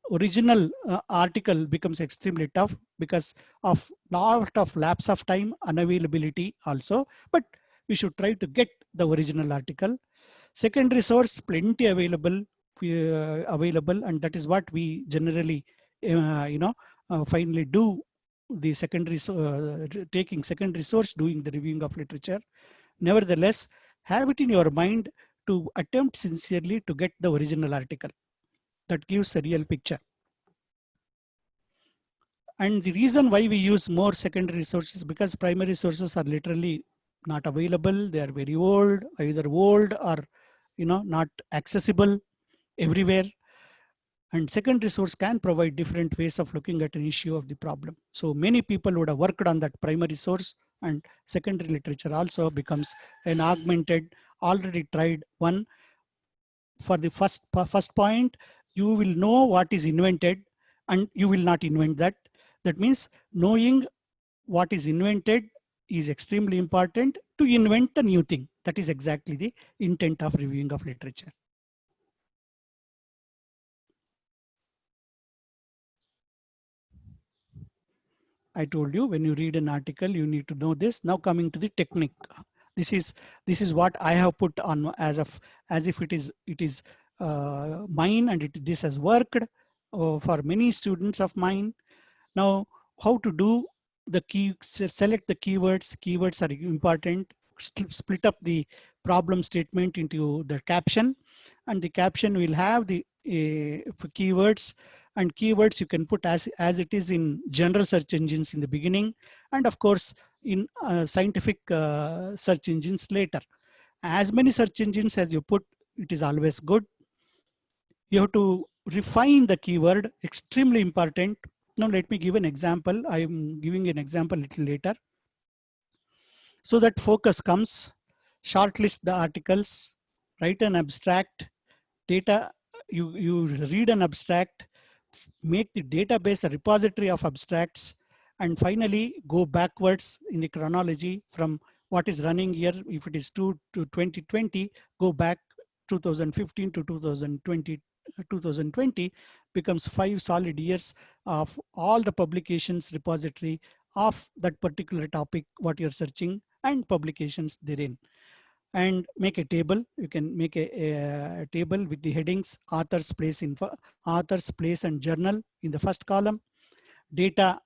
original article becomes extremely tough because of lot of lapse of time, unavailability also. But we should try to get the original article. Secondary source plenty available, and that is what we generally finally do the secondary, taking secondary source, doing the reviewing of literature. Nevertheless, have it in your mind to attempt sincerely to get the original article. That gives a real picture. And the reason why we use more secondary sources, because primary sources are literally not available. They are very old, either old or not accessible everywhere. And secondary source can provide different ways of looking at an issue of the problem. So many people would have worked on that primary source, and secondary literature also becomes an augmented, already tried one. For the first point, you will know what is invented and you will not invent that. That means knowing what is invented is extremely important to invent a new thing. That is exactly the intent of reviewing of literature. I told you, when you read an article, you need to know this. Now coming to the technique. This is what I have put on as if it is mine, and this has worked for many students of mine. Now, how to do the select the keywords. Keywords are important. Split up the problem statement into the caption, and the caption will have the keywords. And keywords you can put as it is in general search engines in the beginning, and of course in scientific search engines later. As many search engines as you put, it is always good. You have to refine the keyword, extremely important. Now let me give an example. I am giving an example a little later. So that focus comes, shortlist the articles, write an abstract, data, you read an abstract, make the database a repository of abstracts, and finally go backwards in the chronology from what is running here. If it is 2020, go back 2015 to 2020. 2020 becomes 5 solid years of all the publications repository of that particular topic what you're searching and publications therein. And make a table. You can make a table with the headings: author's place and journal in the first column, data,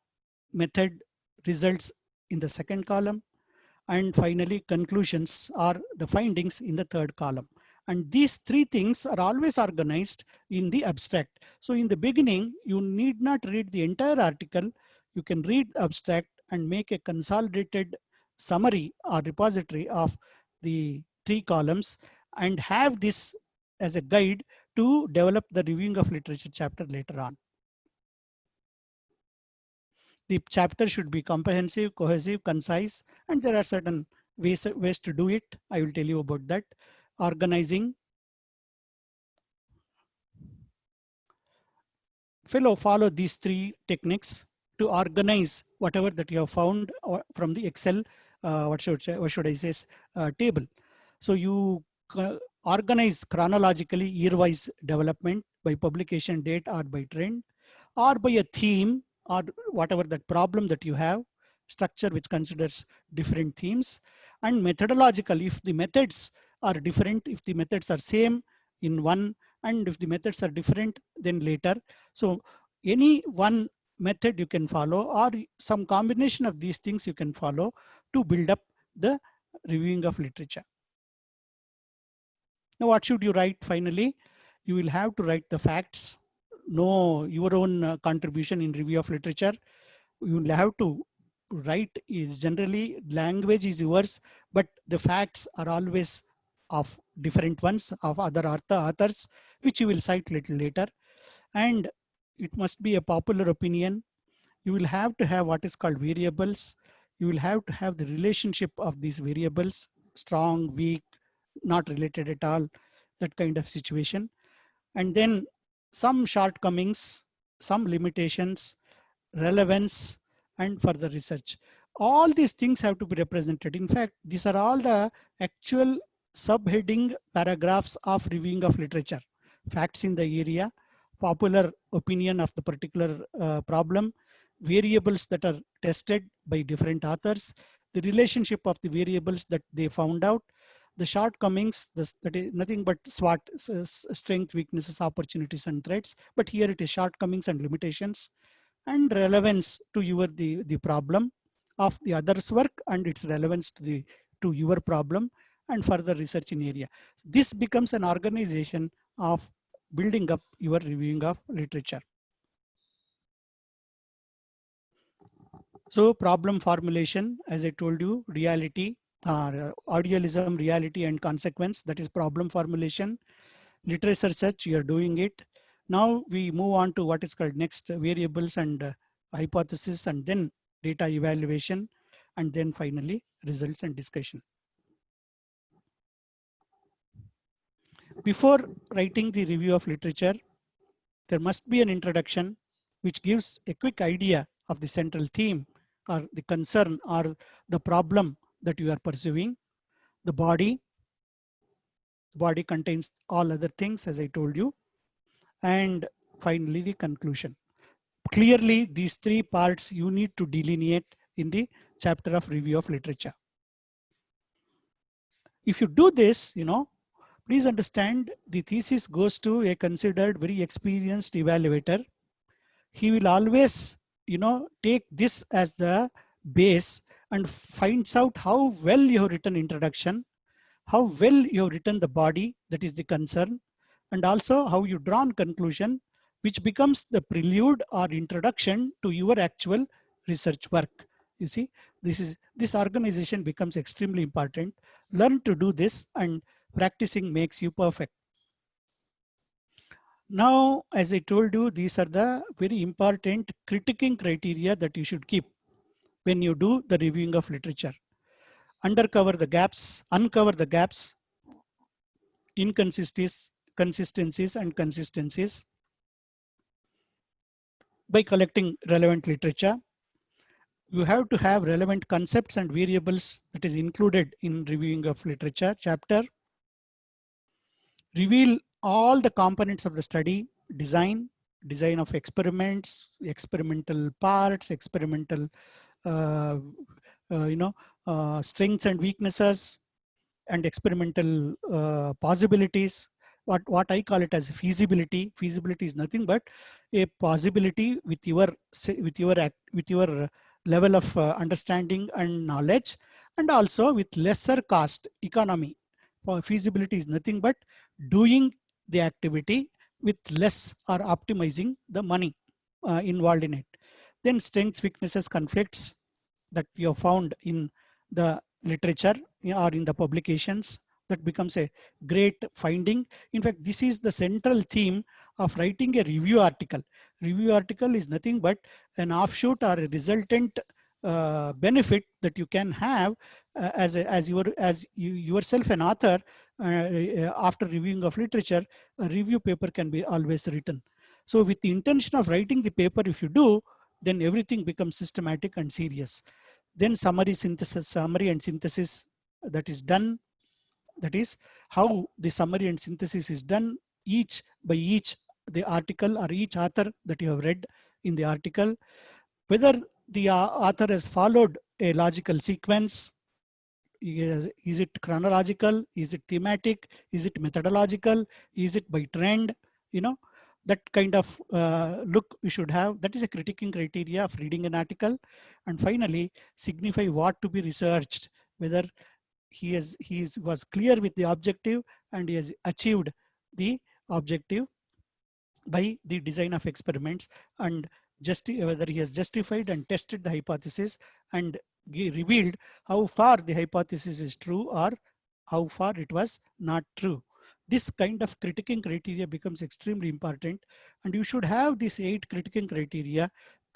method, results in the second column, and finally conclusions or the findings in the third column. And these three things are always organized in the abstract. So in the beginning, you need not read the entire article. You can read the abstract and make a consolidated summary or repository of the 3 columns, and have this as a guide to develop the reviewing of literature chapter later on. The chapter should be comprehensive, cohesive, concise, and there are certain ways to do it. I will tell you about that. Organizing. Follow these 3 techniques to organize whatever that you have found from the Excel, what should I say, table. So you organize chronologically year-wise development by publication date or by trend, or by a theme, or whatever that problem that you have, structure which considers different themes. And methodological, if the methods are different, if the methods are same in one and if the methods are different, then later. So any one method you can follow, or some combination of these things you can follow to build up the reviewing of literature. Now, what should you write finally? You will have to write the facts, know your own contribution in review of literature. You will have to write is generally language is yours, but the facts are always of different ones of other authors, which you will cite little later. And it must be a popular opinion. You will have to have what is called variables. You will have to have the relationship of these variables, strong, weak, not related at all, that kind of situation. And then some shortcomings, some limitations, relevance, and further research. All these things have to be represented. In fact, these are all the actual subheading paragraphs of reviewing of literature. Facts in the area, popular opinion of the particular problem, variables that are tested by different authors, the relationship of the variables that they found out, the shortcomings, that is nothing but SWOT, strength, weaknesses, opportunities, and threats. But here it is shortcomings and limitations, and relevance to the problem of the others' work and its relevance to your problem, and further research in area. This becomes an organization of building up your reviewing of literature. So problem formulation, as I told you, reality, idealism, reality, and consequence, that is problem formulation. Literature search, you are doing it. Now we move on to what is called next variables and hypothesis, and then data evaluation, and then finally results and discussion. Before writing the review of literature, there must be an introduction which gives a quick idea of the central theme or the concern or the problem that you are pursuing. The body contains all other things, as I told you, and finally the conclusion. Clearly, these three parts you need to delineate in the chapter of review of literature. If you do this, please understand the thesis goes to a considered very experienced evaluator. He will always, take this as the base and finds out how well you have written introduction, how well you have written the body, that is the concern, and also how you drawn conclusion, which becomes the prelude or introduction to your actual research work. You see, this organization becomes extremely important. Learn to do this, and practicing makes you perfect. Now, as I told you, these are the very important critiquing criteria that you should keep when you do the reviewing of literature. Uncover the gaps, inconsistencies and consistencies by collecting relevant literature. You have to have relevant concepts and variables that is included in reviewing of literature chapter. Reveal all the components of the study, design of experiments, experimental parts, experimental strengths and weaknesses, and experimental possibilities. What I call it as feasibility. Feasibility is nothing but a possibility with your level of understanding and knowledge, and also with lesser cost economy. Feasibility is nothing but doing the activity with less or optimizing the money involved in it. Then strengths, weaknesses, conflicts that you have found in the literature or in the publications, that becomes a great finding. In fact, this is the central theme of writing a review article. Review article is nothing but an offshoot or a resultant benefit that you can have as you yourself an author. After reviewing of literature, a review paper can be always written. So with the intention of writing the paper, if you do, then everything becomes systematic and serious. Then summary and synthesis that is done. That is how the summary and synthesis is done, each by each, the article or each author that you have read in the article, whether the author has followed a logical sequence, is it chronological? Is it thematic? Is it methodological? Is it by trend? You know, that kind of look you should have. That is a critiquing criteria of reading an article. And finally, signify what to be researched, whether was clear with the objective and he has achieved the objective by the design of experiments, and whether he has justified and tested the hypothesis and revealed how far the hypothesis is true or how far it was not true. This kind of critiquing criteria becomes extremely important, and you should have these 8 critiquing criteria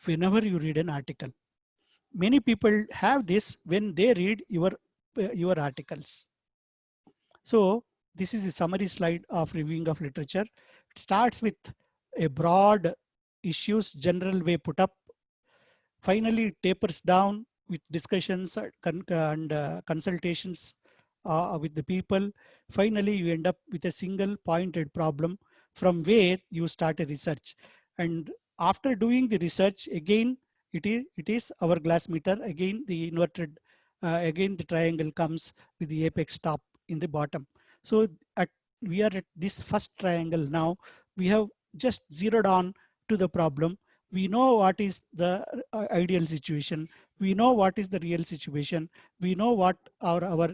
whenever you read an article. Many people have this when they read your articles. So this is the summary slide of reviewing of literature. It starts with a broad issues general way put up. Finally, it tapers down with discussions and consultations with the people. Finally, you end up with a single pointed problem from where you start a research. And after doing the research, again, it is hourglass meter. Again, the inverted, again, the triangle comes with the apex top in the bottom. So we are at this first triangle now. We have just zeroed on to the problem. We know what is the ideal situation. We know what is the real situation. We know what are our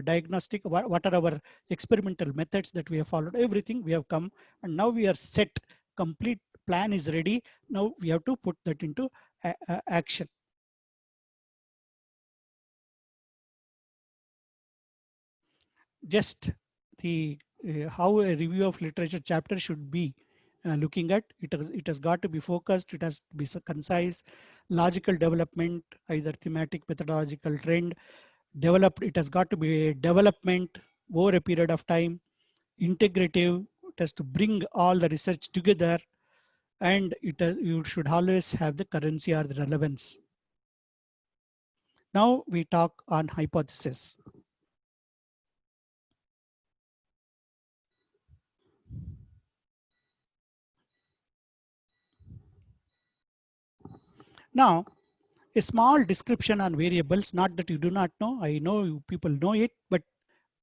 diagnostic, what are our experimental methods that we have followed. Everything we have come, and now we are set. Complete plan is ready. Now we have to put that into action. Just the how a review of literature chapter should be looking at. It has got to be focused. It has to be concise, logical development, either thematic, methodological, trend developed. It has got to be a development over a period of time, integrative. It has to bring all the research together, and you should always have the currency or the relevance. Now we talk on hypothesis. Now, a small description on variables, not that you do not know, I know people know it, but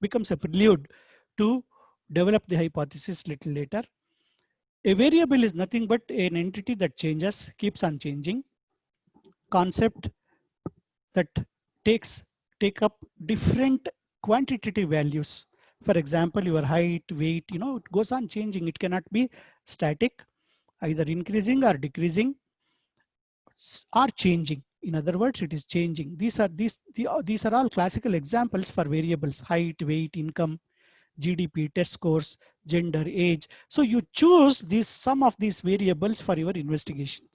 becomes a prelude to develop the hypothesis little later. A variable is nothing but an entity that changes, keeps on changing, concept that take up different quantitative values. For example, your height, weight, it goes on changing. It cannot be static, either increasing or decreasing or changing. In other words, it is changing. These are all classical examples for variables: height, weight, income, GDP, test scores, gender, age. So you choose some of these variables for your investigation.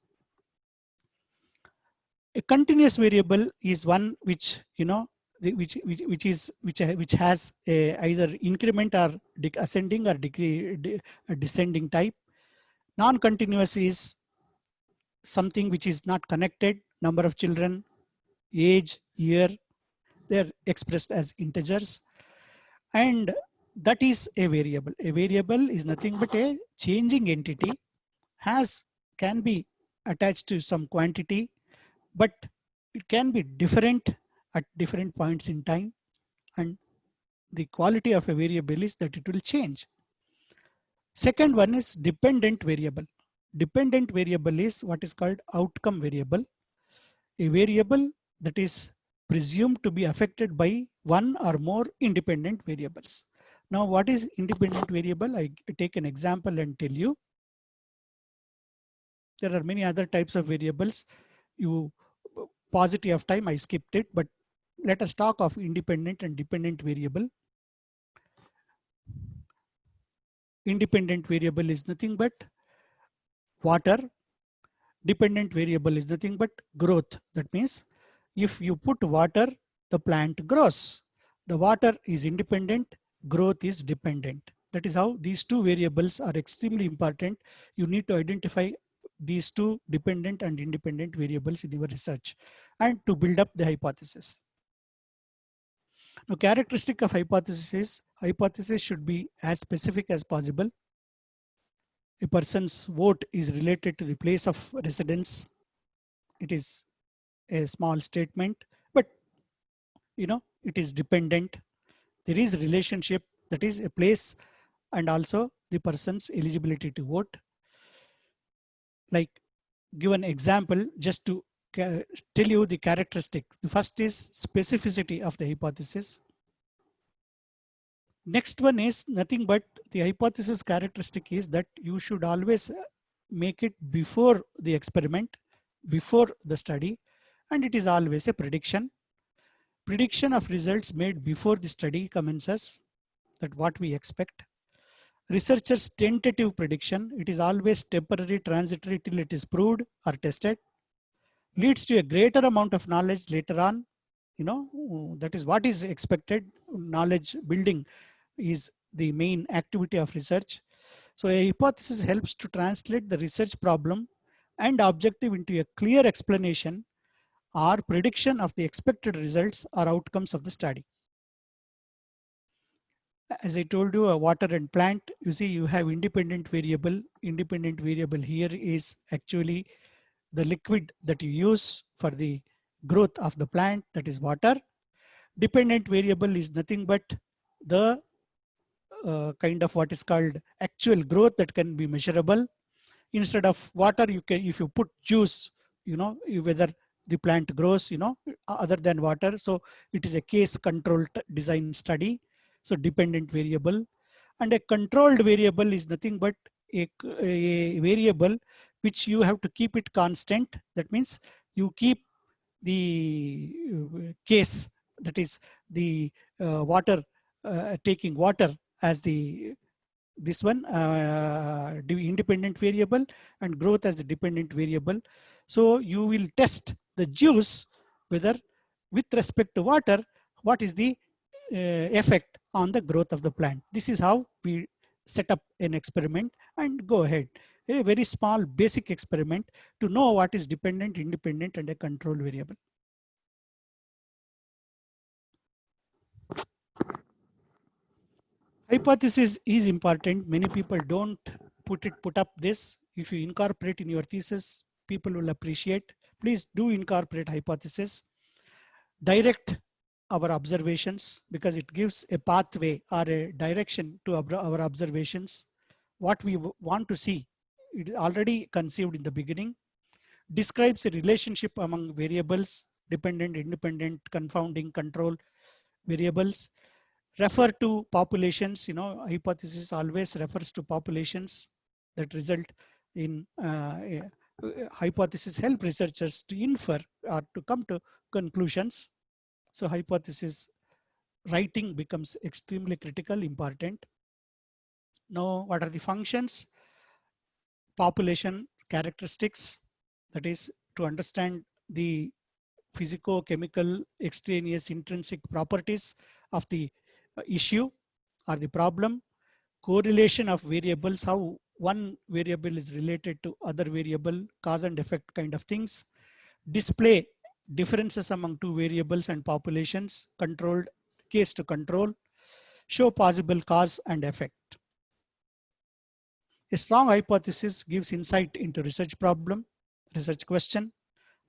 A continuous variable is one which which has either increment or ascending or descending type. Non-continuous is something which is not connected. Number of children, age, year, they're expressed as integers, and that is a variable. A variable is nothing but a changing entity, can be attached to some quantity, but it can be different at different points in time, and the quality of a variable is that it will change. Second one is dependent variable. Dependent variable is what is called outcome variable, a variable that is presumed to be affected by one or more independent variables. Now, what is independent variable? I take an example and tell you. There are many other types of variables. Paucity of time, I skipped it, but let us talk of independent and dependent variable. Independent variable is nothing but water. Dependent variable is nothing but growth. That means if you put water, the plant grows. The water is independent, growth is dependent. That is how these two variables are extremely important. You need to identify these two dependent and independent variables in your research and to build up the hypothesis. Now, characteristic of hypothesis should be as specific as possible. A person's vote is related to the place of residence. It is a small statement, but it is dependent. There is relationship, that is a place, and also the person's eligibility to vote. Like, give an example just to tell you the characteristic. The first is specificity of the hypothesis. Next one is nothing but the hypothesis characteristic is that you should always make it before the experiment, before the study, and it is always a prediction. Prediction of results made before the study commences, that what we expect. Researchers' tentative prediction, it is always temporary, transitory till it is proved or tested, leads to a greater amount of knowledge later on. That is what is expected. Knowledge building is the main activity of research. So a hypothesis helps to translate the research problem and objective into a clear explanation or prediction of the expected results or outcomes of the study. As I told you, a water and plant, you see you have independent variable. Independent variable here is actually the liquid that you use for the growth of the plant, that is water. Dependent variable is nothing but the kind of what is called actual growth that can be measurable. Instead of water, you can, if you put juice, whether the plant grows, other than water. So it is a case controlled design study. So dependent variable. And a controlled variable is nothing but a variable which you have to keep it constant. That means you keep the case, that is the water, taking water as the this one independent variable, and growth as the dependent variable. So you will test the juice whether with respect to water, what is the effect on the growth of the plant. This is how we set up an experiment and go ahead. A very small basic experiment to know what is dependent, independent, and a control variable. Hypothesis is important. Many people don't put up this. If you incorporate in your thesis, people will appreciate. Please do incorporate hypothesis. Direct our observations, because it gives a pathway or a direction to our observations. What we want to see, it is already conceived in the beginning. Describes a relationship among variables, dependent, independent, confounding, control variables. Refer to populations. Hypothesis always refers to populations that result in hypothesis help researchers to infer or to come to conclusions. So hypothesis writing becomes extremely critical, important. Now, what are the functions? Population characteristics, that is to understand the physico-chemical, extraneous, intrinsic properties of the issue or the problem. Correlation of variables, how one variable is related to other variable, cause and effect kind of things. Display differences among two variables and populations, controlled case to control. Show possible cause and effect. A strong hypothesis gives insight into research problem, research question.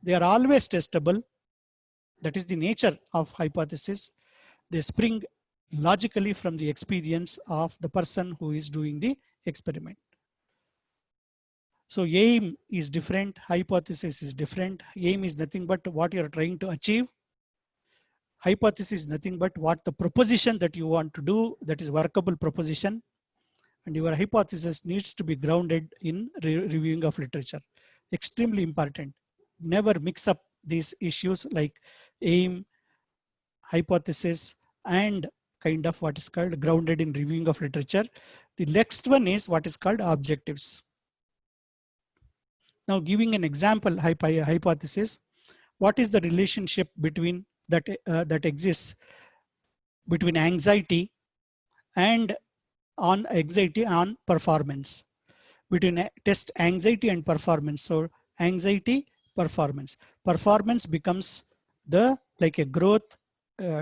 They are always testable. That is the nature of hypothesis. They spring logically from the experience of the person who is doing the experiment. So aim is different, hypothesis is different. Aim is nothing but what you are trying to achieve. Hypothesis is nothing but what the proposition that you want to do, that is workable proposition. And your hypothesis needs to be grounded in reviewing of literature. Extremely important. Never mix up these issues like aim, hypothesis, and kind of what is called grounded in reviewing of literature. The next one is what is called objectives. Now, giving an example hypothesis, what is the relationship between that exists between anxiety and on performance, between test anxiety and performance. So anxiety, performance becomes the like a growth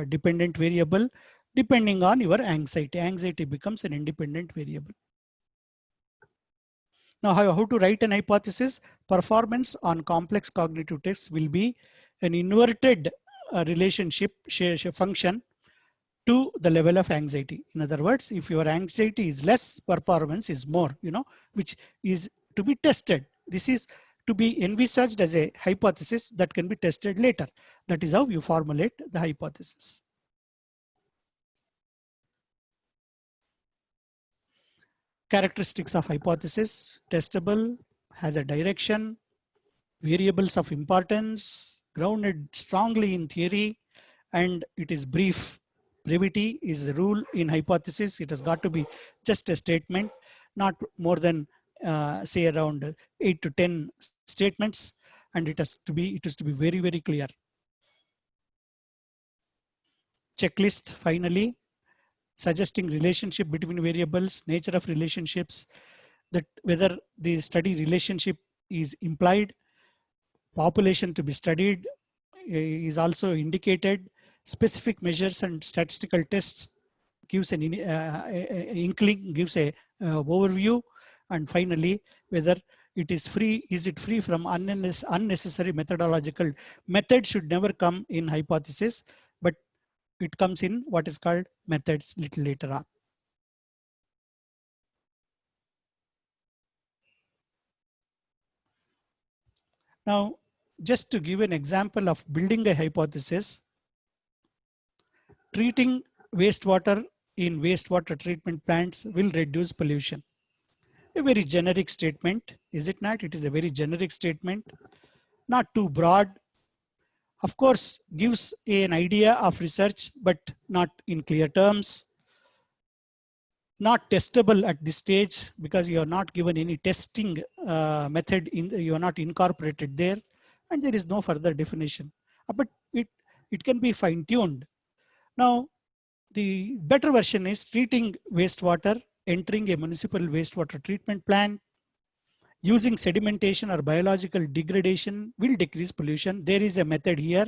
dependent variable depending on your anxiety. Anxiety becomes an independent variable. Now, how to write an hypothesis? Performance on complex cognitive tests will be an inverted relationship function to the level of anxiety. In other words, if your anxiety is less, performance is more, which is to be tested. This is to be envisaged as a hypothesis that can be tested later. That is how you formulate the hypothesis. Characteristics of hypothesis: testable, has a direction, variables of importance, grounded strongly in theory, and it is brief. Brevity is the rule in hypothesis. It has got to be just a statement, not more than say around 8 to 10 statements, and it is to be very, very clear. Checklist, finally, suggesting relationship between variables, nature of relationships, that whether the study relationship is implied, population to be studied is also indicated, specific measures and statistical tests gives an inkling, gives a overview, and finally whether it is free, is it free from unnecessary methodological. Method should never come in hypothesis, but it comes in what is called methods little later on. Now, just to give an example of building a hypothesis, treating wastewater in wastewater treatment plants will reduce pollution. A very generic statement, is it not? It is a very generic statement, not too broad. Of course, gives an idea of research, but not in clear terms. Not testable at this stage because you are not given any testing method, you are not incorporated there, and there is no further definition. But it can be fine-tuned. Now, the better version is treating wastewater, entering a municipal wastewater treatment plant, using sedimentation or biological degradation will decrease pollution. There is a method here,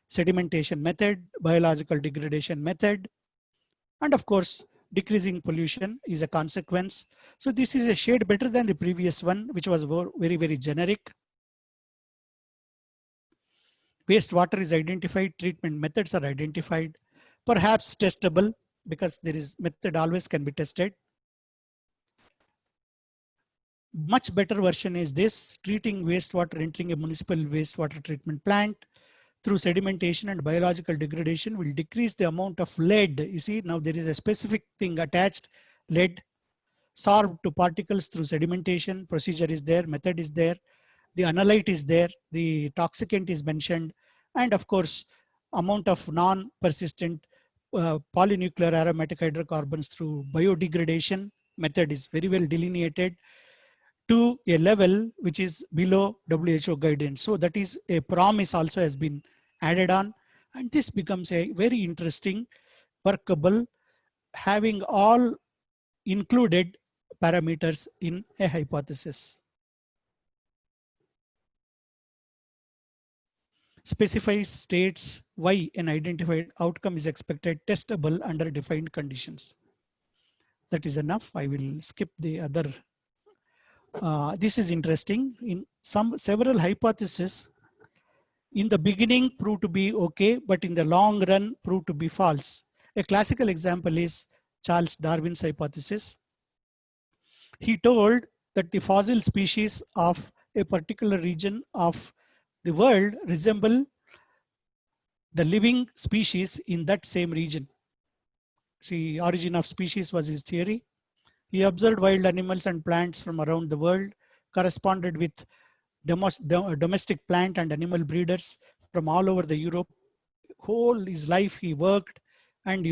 sedimentation method, biological degradation method, and of course, decreasing pollution is a consequence. So this is a shade better than the previous one, which was very, very generic. Wastewater is identified, treatment methods are identified, perhaps testable because there is method always can be tested. Much better version is this: treating wastewater, entering a municipal wastewater treatment plant through sedimentation and biological degradation will decrease the amount of lead. You see, now there is a specific thing attached, lead, sorbed to particles through sedimentation. Procedure is there, method is there, the analyte is there, the toxicant is mentioned, and of course, amount of non-persistent polynuclear aromatic hydrocarbons through biodegradation. Method is very well delineated to a level which is below WHO guidance. So that is a promise also has been added on, and this becomes a very interesting, workable, having all included parameters in a hypothesis. Specifies, states why an identified outcome is expected, testable under defined conditions. That is enough. I will skip the other. This is interesting. In several hypotheses, in the beginning proved to be okay, but in the long run proved to be false. A classical example is Charles Darwin's hypothesis. He told that the fossil species of a particular region of the world resemble the living species in that same region. See, origin of species was his theory. He observed wild animals and plants from around the world, corresponded with domestic plant and animal breeders from all over the Europe. Whole his life he worked, and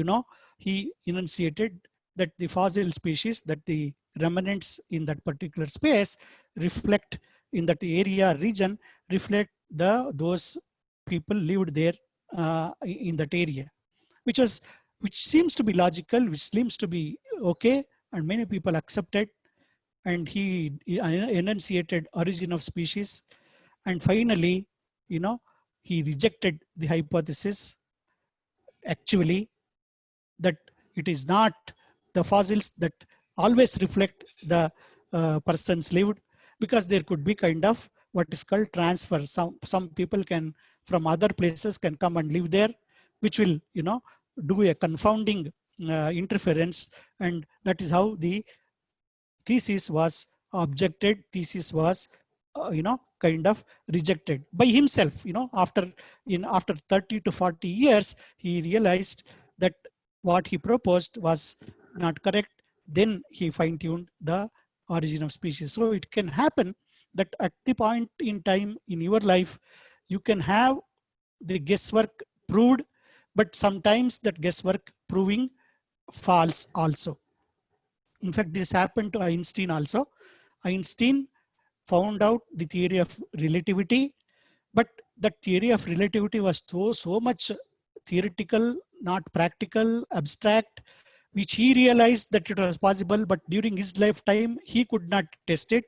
he enunciated that the fossil species, that the remnants in that particular space reflect in that area region, reflect those people lived there in that area, which seems to be logical, which seems to be okay, and many people accepted. And he enunciated origin of species, and finally, he rejected the hypothesis actually that it is not the fossils that always reflect the persons lived, because there could be kind of what is called transfer. Some people can from other places can come and live there, which will, you know, do a confounding interference, and that is how the thesis was objected, thesis was you know, kind of rejected by himself. You know, after 30 to 40 years, he realized that what he proposed was not correct. Then he fine-tuned the origin of species. So it can happen that at the point in time in your life, you can have the guesswork proved, but sometimes that guesswork proving false also. In fact, this happened to Einstein also. Einstein found out the theory of relativity, but that theory of relativity was so much theoretical, not practical, abstract, which he realized that it was possible, but during his lifetime, he could not test it.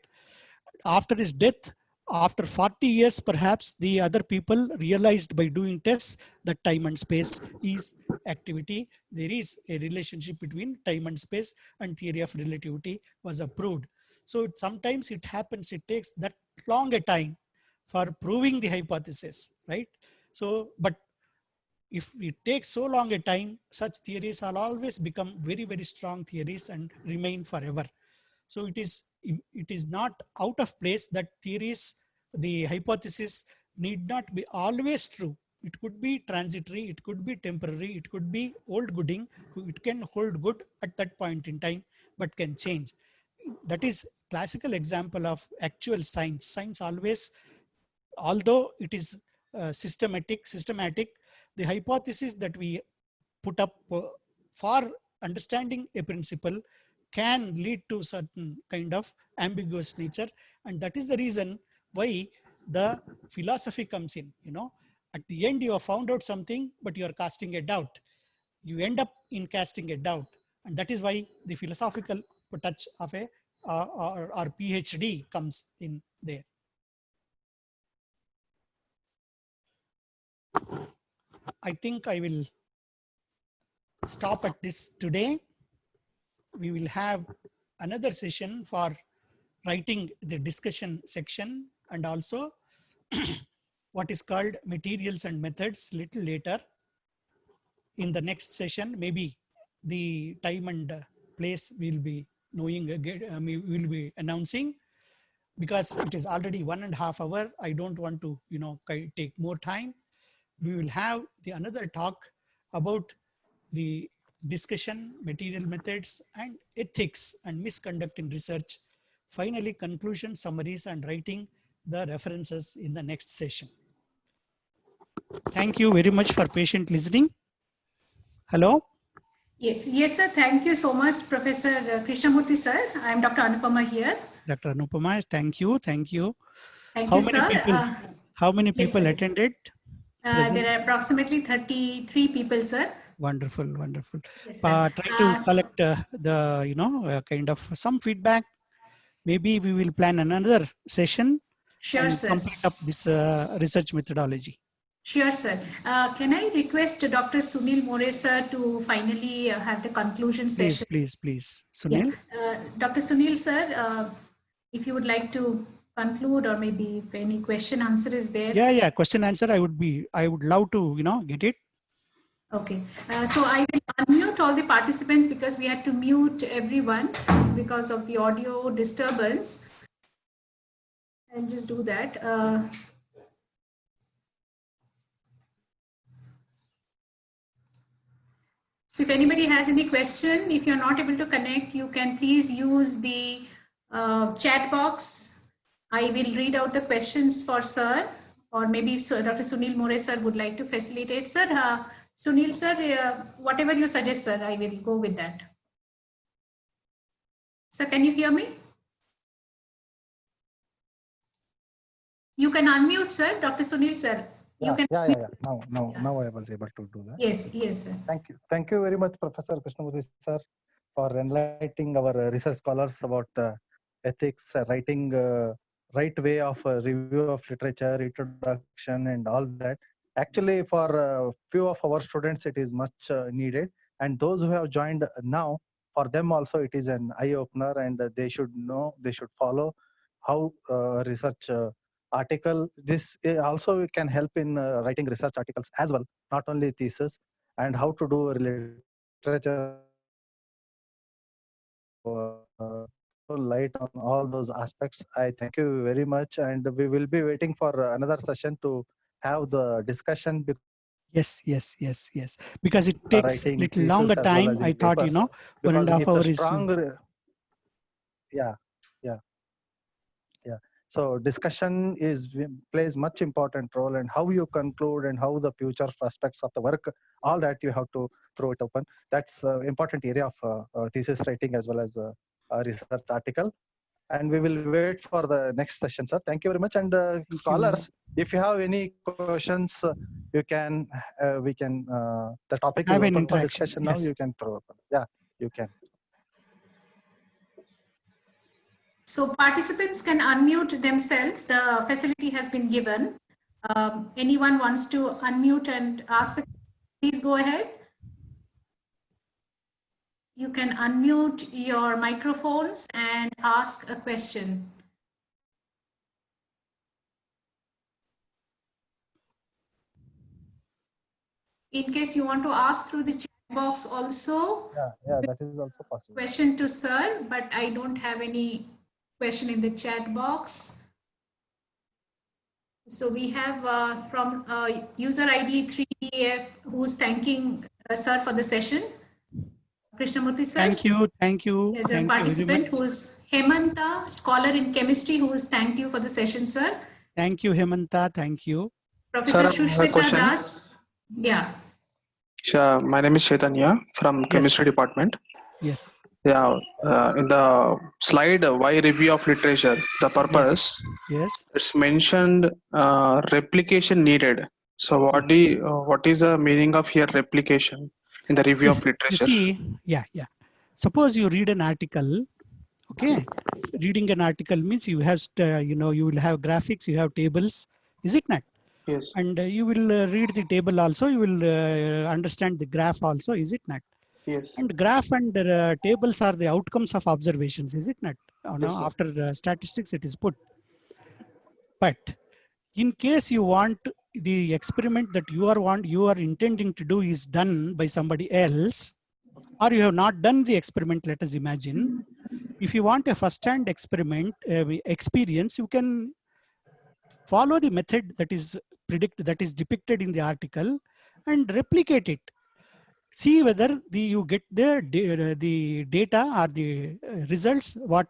After his death, after 40 years, perhaps the other people realized by doing tests that time and space is activity. There is a relationship between time and space, and theory of relativity was approved. So sometimes it happens, it takes that long a time for proving the hypothesis, right? So, but if it takes so long a time, such theories will always become very, very strong theories and remain forever. So it is not out of place that theories, the hypothesis need not be always true. It could be transitory, it could be temporary, it could be old gooding. It can hold good at that point in time, but can change. That is classical example of actual science. Science always, although it is systematic, the hypothesis that we put up for understanding a principle can lead to certain kind of ambiguous nature. And that is the reason why the philosophy comes in. You know, at the end you have found out something, but you are casting a doubt. You end up in casting a doubt. And that is why the philosophical touch of a or PhD comes in there. I think I will stop at this today. We will have another session for writing the discussion section, and also what is called materials and methods little later in the next session. Maybe the time and place will be knowing, will be announcing, because it is already 1.5 hours. I don't want to, you know, take more time. We will have the another talk about the discussion, material methods, and ethics and misconduct in research. Finally, conclusion, summaries, and writing the references in the next session. Thank you very much for patient listening. Hello? Yes, sir. Thank you so much, Professor Krishnamurthy, sir. I am Dr. Anupama here. Dr. Anupama, thank you. Thank you. Thank you, sir. How many people yes, attended? There are approximately 33 people, sir. Wonderful, wonderful. Yes, Try to collect the, you know, kind of some feedback. Maybe we will plan another session. Sure, and sir. Complete up this research methodology. Sure, sir. Can I request Dr. Sunil More, sir, to finally have the conclusion session? Please, Sunil. Yeah. Dr. Sunil, sir, if you would like to conclude, or maybe if any question answer is there. Yeah. Question answer. I would love to, you know, get it. Okay. So I will unmute all the participants, because we had to mute everyone because of the audio disturbance. I'll just do that. So if anybody has any question, if you're not able to connect, you can please use the chat box. I will read out the questions for sir, or maybe Dr. Sunil More, sir, would like to facilitate. Sir, Sunil, sir, whatever you suggest, sir, I will go with that. Sir, can you hear me? You can unmute, sir. Dr. Sunil, sir. Yeah. Now I was able to do that. Yes, sir. Thank you very much, Professor Krishnamurthy, sir, for enlightening our research scholars about ethics, writing right way of review of literature, introduction, and all that. Actually, for a few of our students, it is much needed, and those who have joined now, for them also it is an eye opener, and they should know, they should follow how research article. This also can help in writing research articles as well, not only thesis, and how to do literature light on all those aspects. I thank you very much, and we will be waiting for another session to have the discussion. Yes. Because it The takes writing little thesis longer as well time. as I in thought, papers, 1.5 because hours it's a is. strong. Yeah, yeah. So discussion plays much important role, and how you conclude and how the future prospects of the work, all that you have to throw it open. That's important area of thesis writing as well as a research article. And we will wait for the next session, sir. Thank you very much. And scholars, if you have any questions, you can we can the topic is Have an open for interaction. discussion now. Yes. You can throw open. Yeah, you can. So participants can unmute themselves. The facility has been given. Anyone wants to unmute and ask the, please go ahead. You can unmute your microphones and ask a question. In case you want to ask through the chat box also. Yeah, that is also possible. Question to sir, but I don't have any question in the chat box. So we have from user ID 3DF who's thanking sir for the session. Krishnamurthy sir. Thank you. There's a Thank you very participant much. who is Hemanta, scholar in chemistry, who has thanked you for the session, sir. Thank you, Hemanta. Thank you. Professor Sir, I have a Shushmita question. Das. Yeah. Sure. My name is Chaitanya from chemistry department. Yes. Yeah, in the slide, why review of literature, the purpose, Yes. it's mentioned replication needed. So what is the meaning of here replication in the review of You literature? see, yeah. Suppose you read an article. Okay, reading an article means you have, you will have graphics, you have tables, is it not? Yes. And you will read the table also, you will understand the graph also, is it not? Yes. And graph and tables are the outcomes of observations, is it not? Yes, sir. After statistics, it is put. But in case you want the experiment that you are intending to do is done by somebody else, or you have not done the experiment, let us imagine. If you want a first-hand experiment experience, you can follow the method that is depicted in the article and replicate it. See whether you get the data or the results what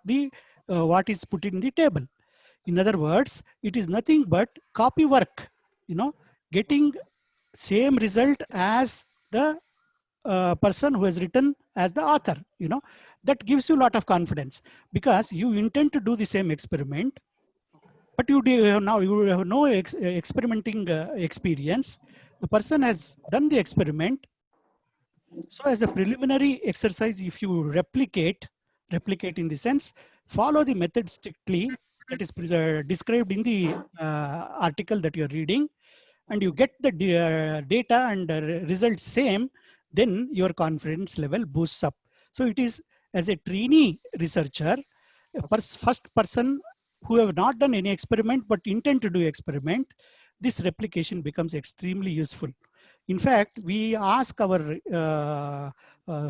is put in the table. In other words, it is nothing but copy work. Getting same result as the person who has written as the author. That gives you a lot of confidence, because you intend to do the same experiment, but you have no experimenting experience. The person has done the experiment. So as a preliminary exercise, if you replicate in the sense, follow the method strictly that is described in the article that you're reading, and you get the data and results same, then your confidence level boosts up. So it is, as a trainee researcher, first person who have not done any experiment but intend to do experiment, this replication becomes extremely useful. In fact, we ask our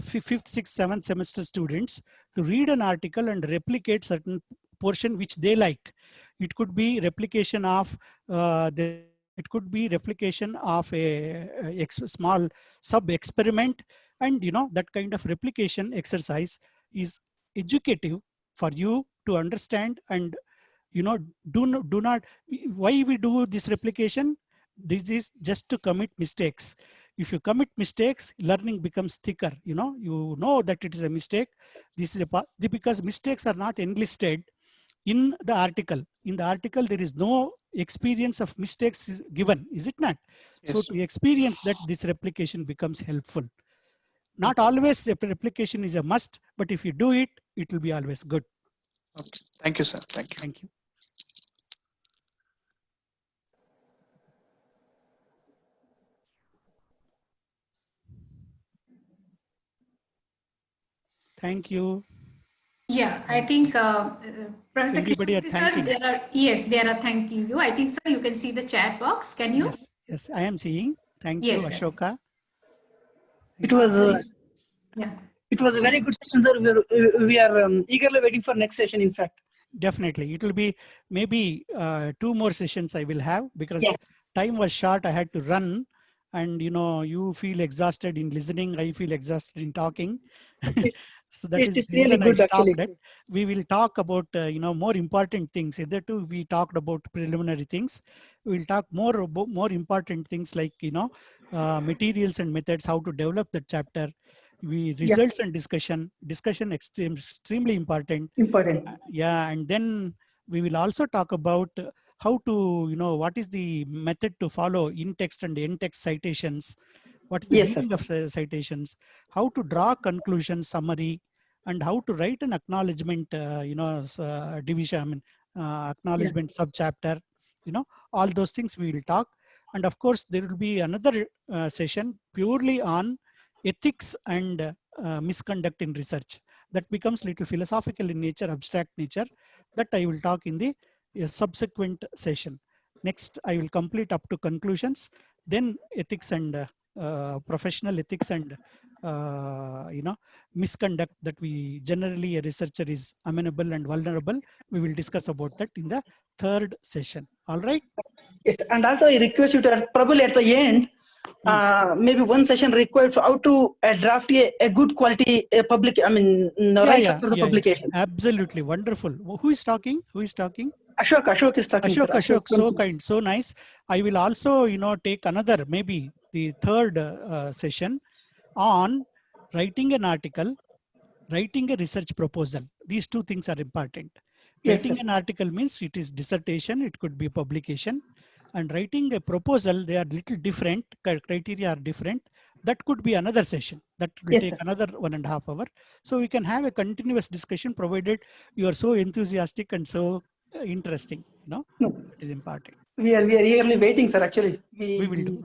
fifth, sixth, seventh semester students to read an article and replicate certain portion which they like. It could be replication of it could be replication of a small sub experiment, and that kind of replication exercise is educative for you to understand. And do not why we do this replication. This is just to commit mistakes. If you commit mistakes, learning becomes thicker. You know that it is a mistake. This is because mistakes are not enlisted in the article. In the article, there is no experience of mistakes is given, is it not? Yes. So to experience that, this replication becomes helpful. Not always the replication is a must, but if you do it, it will be always good. Okay. Thank you, sir. Thank you. Thank you. Thank you. Yeah, I think Professor Everybody are Krishnamurthy sir, thanking. there are thanking you. I think, sir, you can see the chat box. Can you? Yes, yes, I am seeing. Thank you, Yes, sir. Ashoka. It was Sorry. Yeah. it was a very good session, sir. We are eagerly waiting for next session. In fact, Definitely, it will be maybe 2 more sessions I will have, because yes, time was short. I had to run, and you feel exhausted in listening. I feel exhausted in talking. So that it is is the really reason I good actually. stopped it. We will talk about more important things. Hitherto we talked about preliminary things. We will talk more about more important things like materials and methods, how to develop the chapter. Results and discussion extremely important. Important. Yeah, and then we will also talk about how to what is the method to follow in text and in text citations, what is the Yes, sir. meaning of citations, how to draw conclusion summary, and how to write an acknowledgement division, I mean acknowledgement subchapter, all those things we will talk. And of course there will be another session purely on ethics and misconduct in research. That becomes little philosophical in nature, abstract nature. That I will talk in the subsequent session. Next, I will complete up to conclusions, then ethics and professional ethics and misconduct that we generally a researcher is amenable and vulnerable. We will discuss about that in the third session. All right. Yes, and also I request you to probably at the end, maybe one session required for how to draft a good quality public. I mean, write for the publication. Absolutely wonderful. Who is talking? Who is talking? Ashok is talking. Ashok, so kind, so nice. I will also, take another, maybe the third session on writing an article, writing a research proposal. These 2 things are important. Yes, Writing sir. an article means it is dissertation, it could be publication. And writing a proposal, they are little different, criteria are different. That could be another session. That will Yes, take sir. another 1.5 hours. So we can have a continuous discussion, provided you are so enthusiastic and so interesting. No, that is important. we are eagerly waiting, sir. Actually, We will do.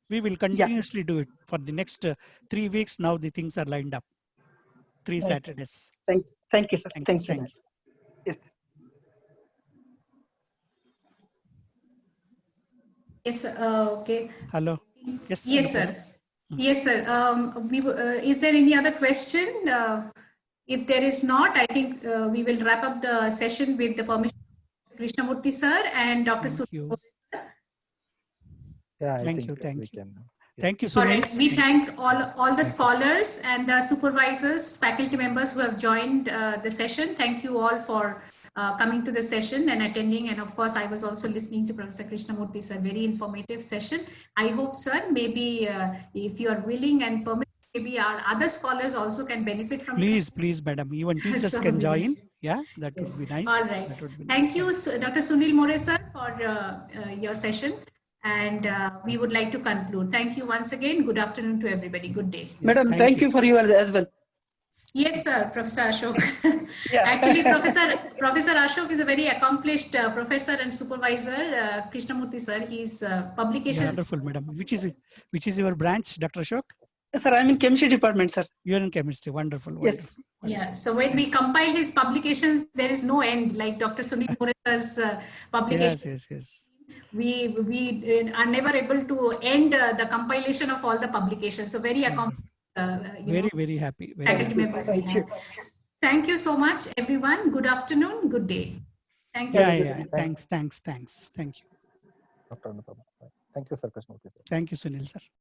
We will continuously do it for the next 3 weeks. Now the things are lined up. 3 Right. Saturdays. Thank you, sir. Thank you. Thank you. Yes. Yes, okay. Hello. Yes. Yes, sir. Yes, sir. Is there any other question? If there is not, I think we will wrap up the session with the permission of Krishnamurthy sir and Dr. Thank you. Yeah, I Thank think you. Thank we you. can. Thank you, All Sunil. right. We thank all the scholars and the supervisors, faculty members who have joined the session. Thank you all for coming to the session and attending. And of course, I was also listening to Professor Krishnamurthy, sir. Very informative session. I hope, sir, maybe if you are willing and permitted, maybe our other scholars also can benefit from this. Please, madam. Even teachers So can this join. is- Yeah, that would be nice. All right. That would be Thank nice. you, Dr. Sunil More, sir, for your session. And we would like to conclude. Thank you once again. Good afternoon to everybody. Good day. Yeah, Madam, thank you for you as well. Yes, sir, Professor Ashok. Yeah. Actually, Professor Ashok is a very accomplished professor and supervisor. Krishnamurthy, sir, he's publications. Wonderful, madam. Which is your branch, Dr. Ashok? Sir, I'm in chemistry department, sir. You are in chemistry. Wonderful. Yes. Wonderful. Yeah. So when we compile his publications, there is no end. Like Dr. Sunil More, sir's publications. Yes. We are never able to end the compilation of all the publications. So very accomplished. Very happy. Very Faculty happy. members we have. Thank you so much, everyone. Good afternoon. Good day. Thank you. Yeah. Thanks. Thank you. Dr. Anupama. Thank you, sir. Krishnamurthy, sir. Thank you, Sunil, sir.